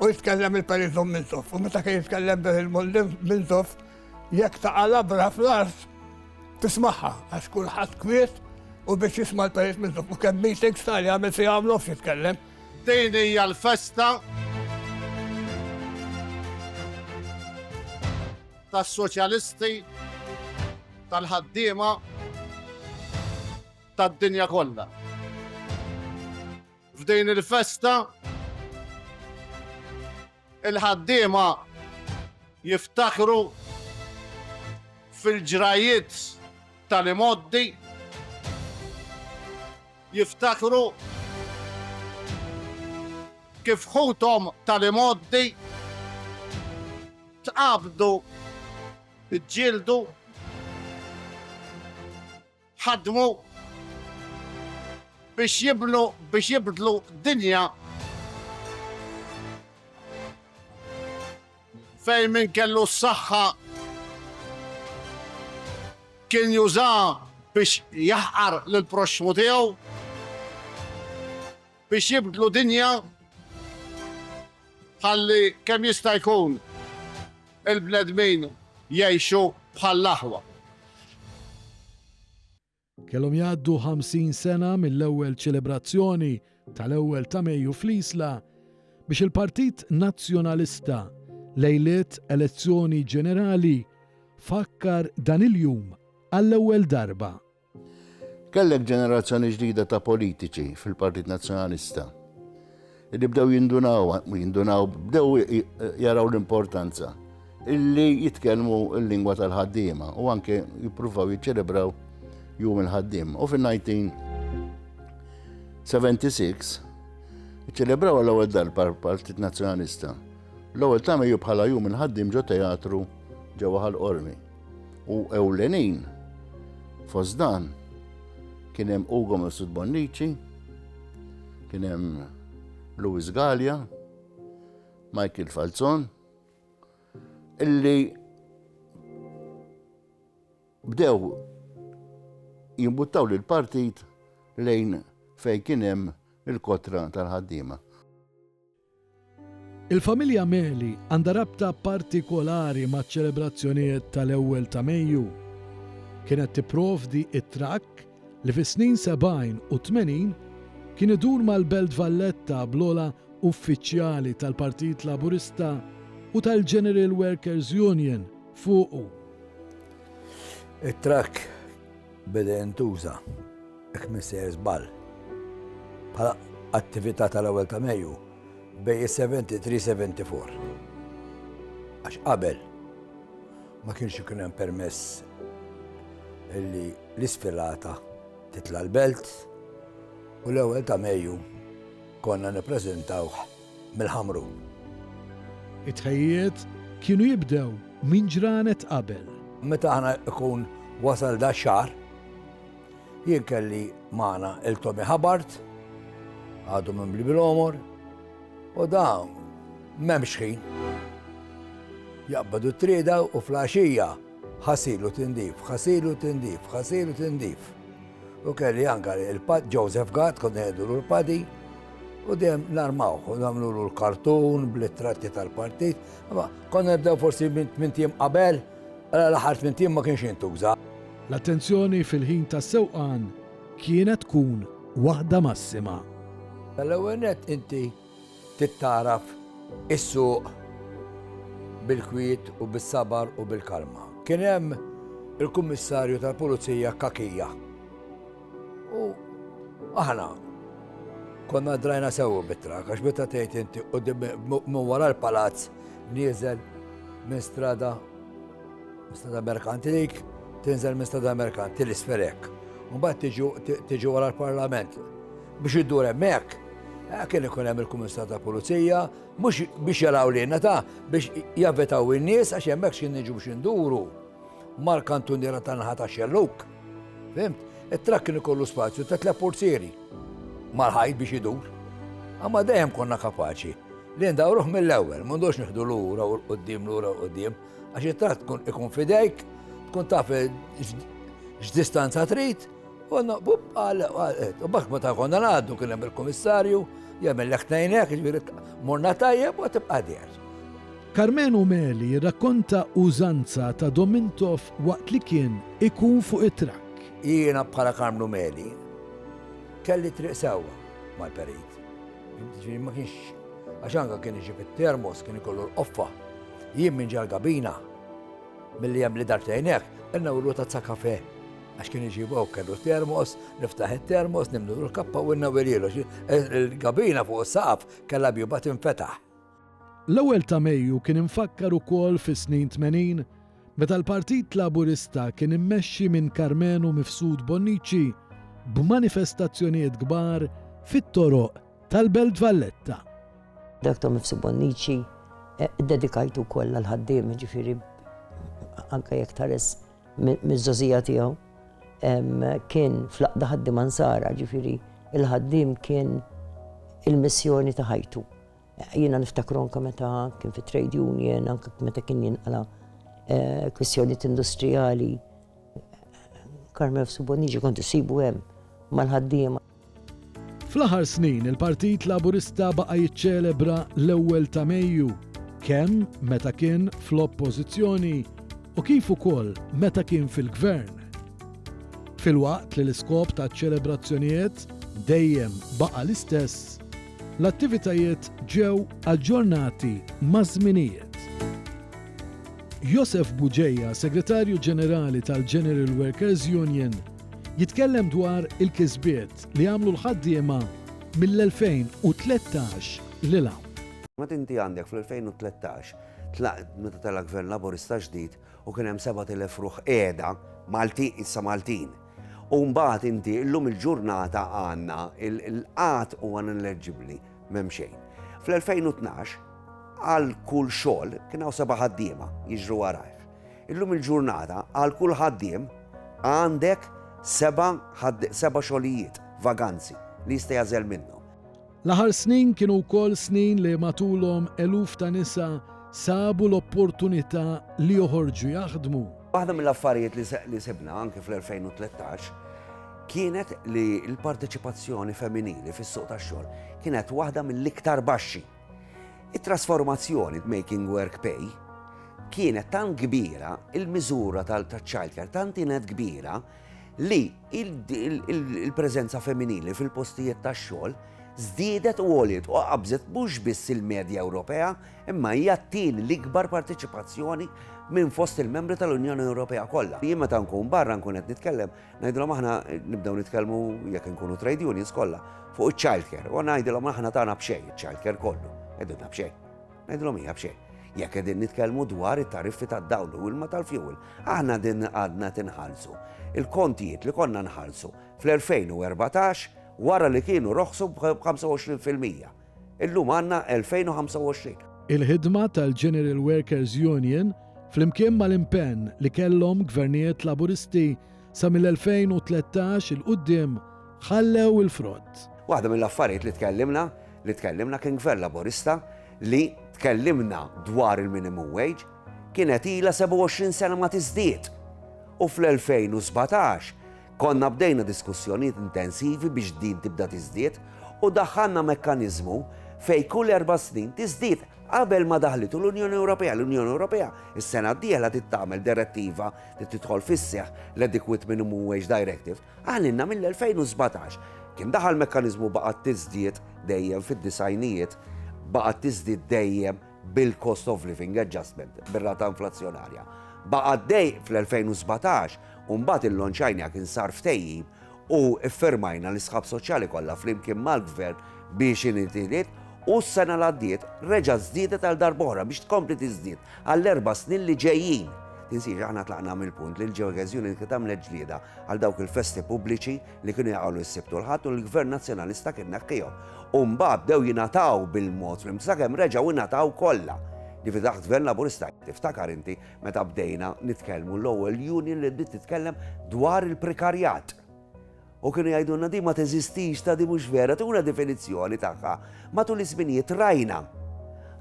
u jitkellem il-Perit Mintoff. U meta kien jitkellem Mintoff, jekk taqa' labra fl-art tismaħħa għax kulħadd kwiet u biex jisma' l-Perit Mintoff. U kemm meetings tali għamel se jagħmlu jitkellem. Din hija l-festa tas-soċjalisti tal-ħaddiema tad-dinja kollha. F'din il-festa il-ħaddiema jiftakru fil-ġrajiet tal-imoddi, jiftakru kif ħutom tal-imoddi tqabdu, ġildu, ħadmu biex jibdlu dinja fejn min kellu s-saħħa kien juża biex jaħqar lill-proxmu tiegħu biex jibdlu dinja ħalli kemm jista' jkun il-bnedmin jgħixu bħall-aħwa. Kellhom jgħaddu 50 sena mill-ewwel ċelebrazzjoni tal-ewwel ta' Mejju fl-Isla biex il-Partit Nazzjonalista lejliet elezzjoni ġenerali fakkar dan il-jum għall-ewwel darba. Kellek ġenerazzjoni ġdida ta' politiċi fil-Partit Nazzjonalista li bdew bdew jaraw l-importanza illi jitkellmu l-lingwa tal-ħaddiema u anke jippruvaw jiċċelebraw jum il-ħaddim. U fil-1976 iċċelebraw l-ewwel darba Partit Nazzjonalista. L-ewwel ta' Mejju bħala jum il-ħaddim ġo teatru ġewwa ħall-Qormi. U ewlenin fost dan kien hemm Ugo Messud Bonnici, kien hemm Luis Gallia, Michael Falzon, illi bdew jimbuttaw lill-partit lejn fej kien hemm il-kotra tal-ħaddiema. Il-familja Meli għandha rabta partikolari maċ-ċelebrazzjonijiet tal-ewwel ta' Mejju. Kienet tipprovdi it-trakk li fis-snin 70 u 80 kien idur mal-Belt Valletta bl-ola uffiċjali tal-Partit Laburista u tal-General Workers Union fuqu. Il-trakk beda jintuża hekk missejjer żball bħala attività tal-ewwel ta' Mejju bej 73-74. Għax qabel ma kienx ikun hemm permess illi l-isfilata titla l-belt u l-ewwel ta' Mejju konna nippreżentaw mill-ħamru. It-ħejjiet kienu jibdew minn ġranet qabel. Meta aħna ikun wasal da xahar, jien kelli magħna il-Tommy Hubbard, għadu minn bil-omor, u da m'hemmx ħin. Jaqbadu trieda u flaxija ħasilu tindif, ħasilu tindif, ħasilu tindif. U kelli anka il-pad Joseph Gatt, konna jgħidu l-padi, u dem narmaw, u namlu l-kartun, bl-tratti tal-partit, ma konna nibdew forsi minn tim qabel, l-ħart minn tim ma kienx jintuża. L-attenzjoni fil-ħin ta' sewqan kienet tkun waħda massima. L-ewwel nett inti tittaraf is-suq bil-kwiet u bis-sabar u bil-kalma. Kien hemm il-Kummissarju tal-Pulizija Kakija. U aħna konna drajna sewu bit-trak, għax meta tgħid inti minn wara l-palazz nieżel minn strada Merkanti dik, tinżel minn strada Merkanti l-isferek. Mbagħad tiġi wara l-Parlament biex iddur hemmhekk. Kien ikun hemm il-Kummissar tal-Pulizija, mhux biex jaraw lilna biex javvetaw in-nies għax hemmhekk x'kien niġu biex induru. Mal-kantuniera tan-naħa tax-Xelluk. Fimt? It-trakk kien ikollu spazju ta' 3 portieri mal-ħajt biex idur. Amma dejjem konna kapaċi li ndawruh mill-ewwel, m'għandux nieħdu lura u l-qudiem lura u qudiem, għax it-trakk ikun fidejk, tkun taf x'distanza trid, u bakk meta konna ngħaddu kien hemm il-Kummissarju jagħmel leħtejnek, morna tajjeb u tibqa' dejjer. Carmenu Meli rakkonta użanza ta' Domintov waqt li kien ikun fuq it-trakk. Jiena bħala Carmenu Meli kelli triq sewwa mal-perit. Ma kienx għax anke kien iġib it-termos kien ikollu l-qoffa. Jien minn ġal gabina milli hemm li dartejnek, għandna urru ta' kafe. Għax kien iġibu kellu termos, niftaħ it-termos, nimdu l-kappa u n-nawelilu. Il-gabina fuq is-saqaf kellha bjuba tinfetaħ. L-ewwel ta' Mejju kien infakkar ukoll fis-snin 80 meta l-Partit Laburista kien immexxi minn Carmenu Mifsud Bonnici b'manifestazzjonijiet kbar fit-toroq tal-Belt Valletta. Dak ta' Mifsud Bonnici dedikajtu wkoll għall-ħaddiem, ġifieri anke jekk tares miż-żożija tiegħu. Kien fl-aqda ħaddiem ansara, ġifieri il-ħaddiem kien il-missjoni ta' ħajtu. Jiena niftakru anke meta kien fi trade union, anke meta kien jinqala kwistjonijiet industrijali. Carmenu Mifsud Bonnici kont isibu hemm mal-ħaddiema. Fl-aħħar snin il-Partit Laburista baqa' jiċċelebra l-ewwel ta' Mejju, kemm meta kien fl-oppożizzjoni u kif ukoll meta kien fil-gvern. Fil-waqt li l-iskop ta' ċelebrazzjonijiet dejjem baqa' l-istess, l-attivitajiet ġew aġġornati ma' żminijiet. Joseph Buġeja, Segretarju Ġenerali tal-General Workers Union, jitkellem dwar il-kisbiet li għamlu l-ħaddiema mill-2013 lil hawn. Meta inti għandek fl-2013 tlaqt meta tal-Gvern Laburista ġdid u kien hemm 7,000 ruħ qiegħda issa Maltin. U mbagħad inti llum il-ġurnata għandna il-qatt huwa ineligibbli m'hemm xejn. Fl-2012 għal kull xogħol kien hawn 7 ħaddiema jiġru warajh. Illum il-ġurnata għal kull ħaddiem għandek 7 xogħlijiet vaganzi li jista' jażel minnhom. L-aħħar snin kienu wkoll snin li matulhom eluf ta' nisa sabu l-opportunità li joħorġu jaħdmu. Waħda mill-affarijiet li sebna anke fl-2013 kienet li l-parteċipazzjoni femminili fis-suq tax-xogħol kienet waħda mill-iktar baxxi. It-trasformazzjoni Making Work Pay kienet tant kbira, il-miżura tal-childcare tant kienet kbira li il-preżenza femminili fil-postijiet tax-xogħol żdiedet u għoliet u qabżet mhux biss il-medja Ewropea, imma hija t-tieni l-ikbar parteċipazzjoni minn fost il-membri tal-Unjoni Ewropea kollha. Jien meta nkun barra nkun qed nitkellem, ngħidilhom aħna nibdew nitkellmu jekk inkunu trade unions kollha fuq iċ-childcare. U ngħidilhom aħna tagħna b'xejn iċ-childcare kollu. Qegħdilna b'xejn. Ngħidilhom hija b'xejn. Jekk qegħdin nitkellmu dwar it-tariffi tad-dawl u ilma tal-fuel, aħna din għadna tinħallsu. Il-kontijiet li konna nħallsu fl-2014 wara li kienu roħsu b'25%. Illum għandna 2025. Il-ħidma tal-General Workers Union flimkien mal-impenn li kellhom gvernijiet laburisti sa mill-2013 il-qudiem ħallew il-frott. Waħda mill-affarijiet li tkellimna kien gvern laburista li tkellimna dwar il-minimum wage kienet ilha 27 sena ma tiżdied. U fl-2017 konna bdejna diskussjonijiet intensivi biex din tibda tiżdied u daħħalna mekkaniżmu fej kull 4 snin tiżdied qabel ma daħlitu l-Unjoni Ewropea. L-Unjoni Ewropea is-sena d-dieħla tittamel direttiva li tidħol fis-seħħ l-Adequate Minimum Wage Directive. Għalinna mill-2017 kien daħal mekkaniżmu baqgħet tiżdied dejjem fid-disajnijiet, baqgħet tiżdied dejjem bil-cost of living adjustment, bir-rata inflazzjonarja. Baqgħet dej fl-2017 u mbagħad il-lonċajnja kien sar ftehim u iffirmajna l-isħab soċjali kollha flimkien mal-gvern biex initiet u s-sena l-għaddiet reġa' żdiedet għal darb'oħra biex tkompli tiżdied għall-4 snin li ġejjin. Tinsiex aħna tlaqna mill-punt li l-Workers Union kien tagħmel ġlieda għal dawk il-festi pubbliċi li kienu jaqgħu s-sibtu l-ħadd u l-Gvern Nazzjonalista kien neħħihom. U mbagħad bdew jingħataw bil-mod sakemm reġgħu jingħataw kollha. Li taħt gvern laburista tiftakar inti meta bdejna nitkellmu l-ewwel union li bdiet titkellem dwar il-prekarjat. U kienu jgħidulna di ma teżistix ta' di mhux vera, tuna definizzjoni tagħha. Matul iż-żminijiet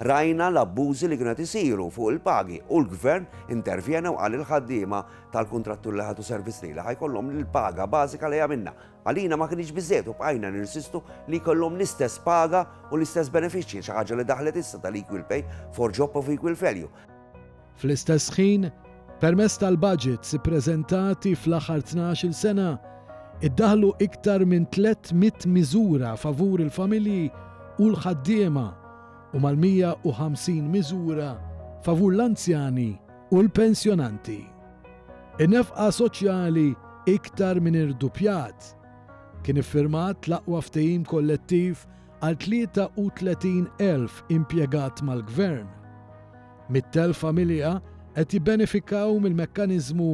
rajna l-abbużi li kienu qed isiru fuq il-pagi u l-gvern intervjena u qal il-ħaddiema tal-kuntrattur li ħadu servizz li ħajkollhom il-paga bażika li għamilna. Għalina ma kienx biżżejjed u bqajna nirsistu li jkollhom l-istess paga u l-istess benefiċċji xi ħaġa li daħlet issa tal-equal pay for job of equal value. Fl-istess ħin, permezz tal-budgets ippreżentati fl-aħħar 12 sena, iddaħlu iktar minn 300 miżura favur il-familji u l-ħaddiema u mal-150 miżura favur l-anzjani u l-pensjonanti. In-nefqa soċjali iktar minn irdupjat. Kien iffirmat l-aqwa ftehim kollettiv għal 33,000 impjegat mal-gvern. 100,000 familja qed jibbenefikaw mill-mekkaniżmu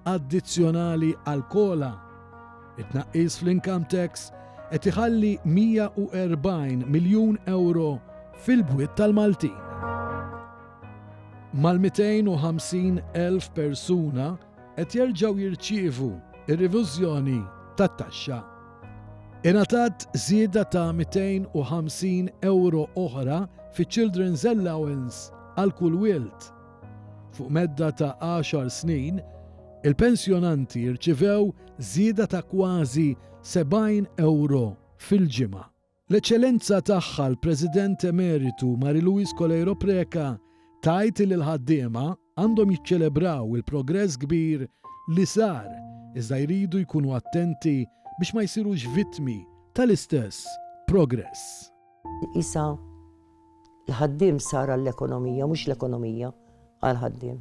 addizzjonali għal kola. It-tnaqqis fl-income tax qed iħalli 140 miljun euro fil-bwiet tal-Maltin. Mal-250,000 persuna qed jerġgħu jirċievu ir-riviżjoni tat-taxxa. Ingħatat żieda ta' 250 euro oħra fi Children's Allowance għal kull wild. Fuq medda ta' 10 snin, il-pensjonanti jirċivew żieda ta' kważi 70 euro fil-ġimgħa. L-eċċellenza tagħha l-President Emeritu Marie-Louise Colero Preca tajt li l-ħaddiema għandhom jiċċelebraw il-progress kbir li sar iżda jridu jkunu attenti biex ma jsirux vittmi tal-istess progress. Isa l-ħaddiem sar għall-ekonomija, mhux l-ekonomija għall-ħaddiem.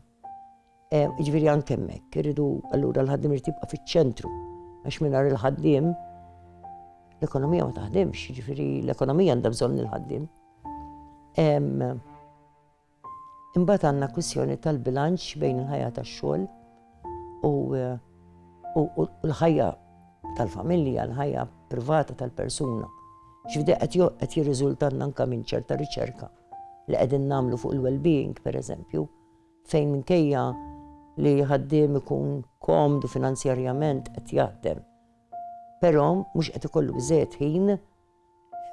Ġifieri anke hemmhekk irridu allura l-ħaddiem irid jibqa' fiċ-ċentru għax mingħajr il-ħaddiem l-ekonomija ma taħdimx, ġifieri l-ekonomija għandha bżonn il-ħaddiem. Imbagħad għandna kwistjoni tal-bilanċ bejn il-ħajja tax-xogħol u l-ħajja tal-familja, l-ħajja privata tal-persuna. Ġifieri qed jirriżultanna anke minn ċerta riċerka li qegħdin nagħmlu fuq il-well-being pereżempju, fejn minkejja li ħaddiem ikun komdu finanzjarjament qed jaħdem. Però mhux qed ikollu biżejjed ħin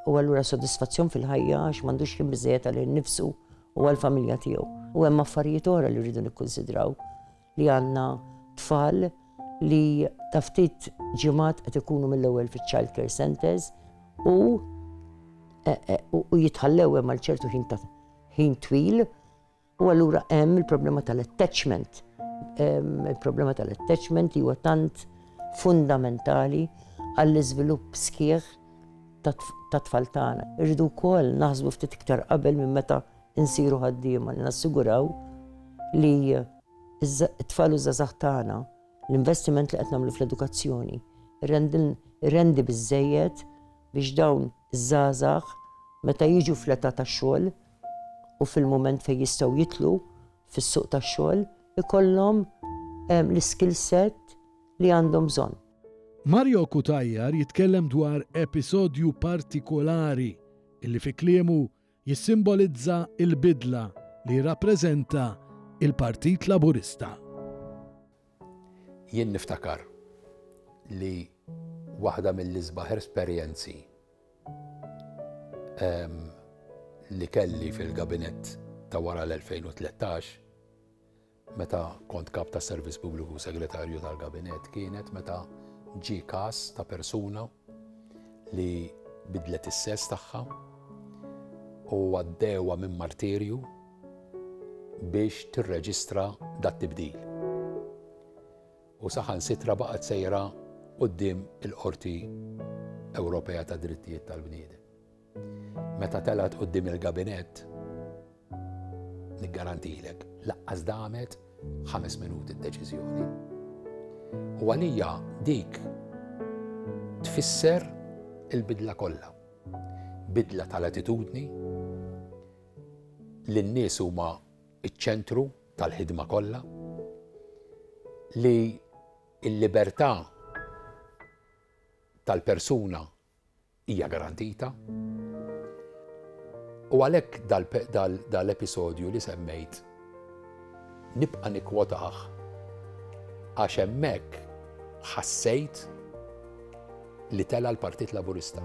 u allura sodisfazzjon fil-ħajja għax m'għandux ħin biżejjed għal innifsu u għall-familja tiegħu. U hemm affarijiet oħra li rridu nikkunsidraw li għandna tfal li ta' ftit ġimgħat qed ikunu mill-ewwel fiċ-child care centers u jitħallew hemm għal ċertu ħin twil u allura hemm il-problema tal-attachment. Il-problema tal-attachment li huwa tant fundamentali għall-iżvilupp sħiħ ta' tfal tagħna. Irridu wkoll naħsbu ftit iktar qabel minn meta insiru ħaddiema li nassiguraw li t-tfal u żgħażagħ tagħna l-investiment li qed nagħmlu fl-edukazzjoni rendi biżżejjed biex dawn iż-żgħażagħ meta jiġu fl-età tax-xogħol u fil-mument fejn jistgħu jitlu fis-suq tax-xogħol ikollhom l-skill set li għandhom bżonn. Mario Kutajjar jitkellem dwar episodju partikolari illi fi kliemu jissimbolizza il-bidla li rappreżenta il-Partit Laburista. Jien niftakar li waħda mill-isbaħ esperjenzi li kelli fil-gabinett ta' wara l-2013 meta kont kap ta' Servizz Pubbliku Segretarju tal-Gabinett kienet meta ġie każ ta' persuna li bidlet is-sess tagħha u għaddewha minn martirju biex tirreġistra dat-tibdil. U saħansitra baqgħet sejra quddiem il-Qorti Ewropea ta' Drittijiet tal-Bniedem. Meta telat quddiem il-Gabinett, niggarantilek, laqqas damet 5 minuti d-deċiżjoni. U għalija dik tfisser il-bidla kollha. Bidla tal-attitudni li n-nies huma iċ-ċentru tal-ħidma kollha, li l-libertà tal-persuna hija garantita. U għalhekk dal-episodju li semmejt nibqa' nikkwotaħ għax hemmhekk ħassejt li tela l-Partit Laburista.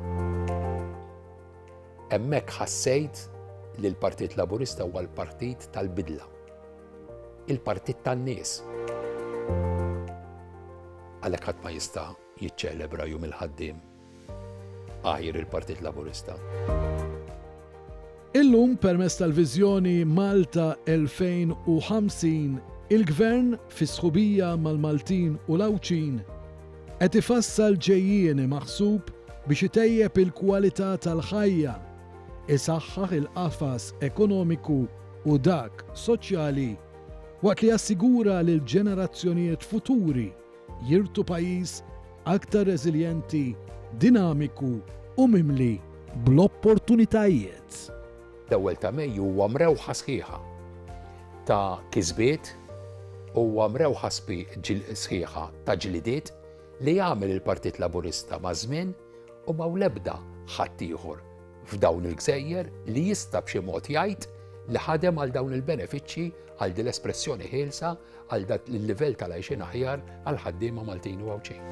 Hemmhekk ħassejt li l-Partit Laburista huwa l-partit tal-bidla, il-partit tan-nies. Għalhekk ħadd ma jista' jiċċelebra jum il-ħaddiem għajr il-Partit Laburista. Illum permezz tal-Viżjoni Malta 2050 il-Gvern fi sħubija mal-Maltin u l-Awċin qed ifassal ġejjieni maħsub biex itejjeb il-kwalità tal-ħajja, isaħħaħ il-qafas ekonomiku u dak soċjali waqt li jassigura lil ġenerazzjonijiet futuri jirtu pajjiż aktar reżiljenti, dinamiku u mimli bl-opportunitajiet. L-ewwel ta' Mejju huwa mrewħa sħiħa ta' kisbiet u huwa mrewħa sħiħa ta' ġlidiet li jagħmel il-Partit Laburista ma' żmien u ma' l-ebda ħadd ieħor f'dawn il-gżejjer li jista' b'xi mod jgħid li ħadem għal dawn il-benefiċċji għal din l-espressjoni ħielsa għal dak il-livell tal-għajxin aħjar għal ħaddiema Maltin u Awċin.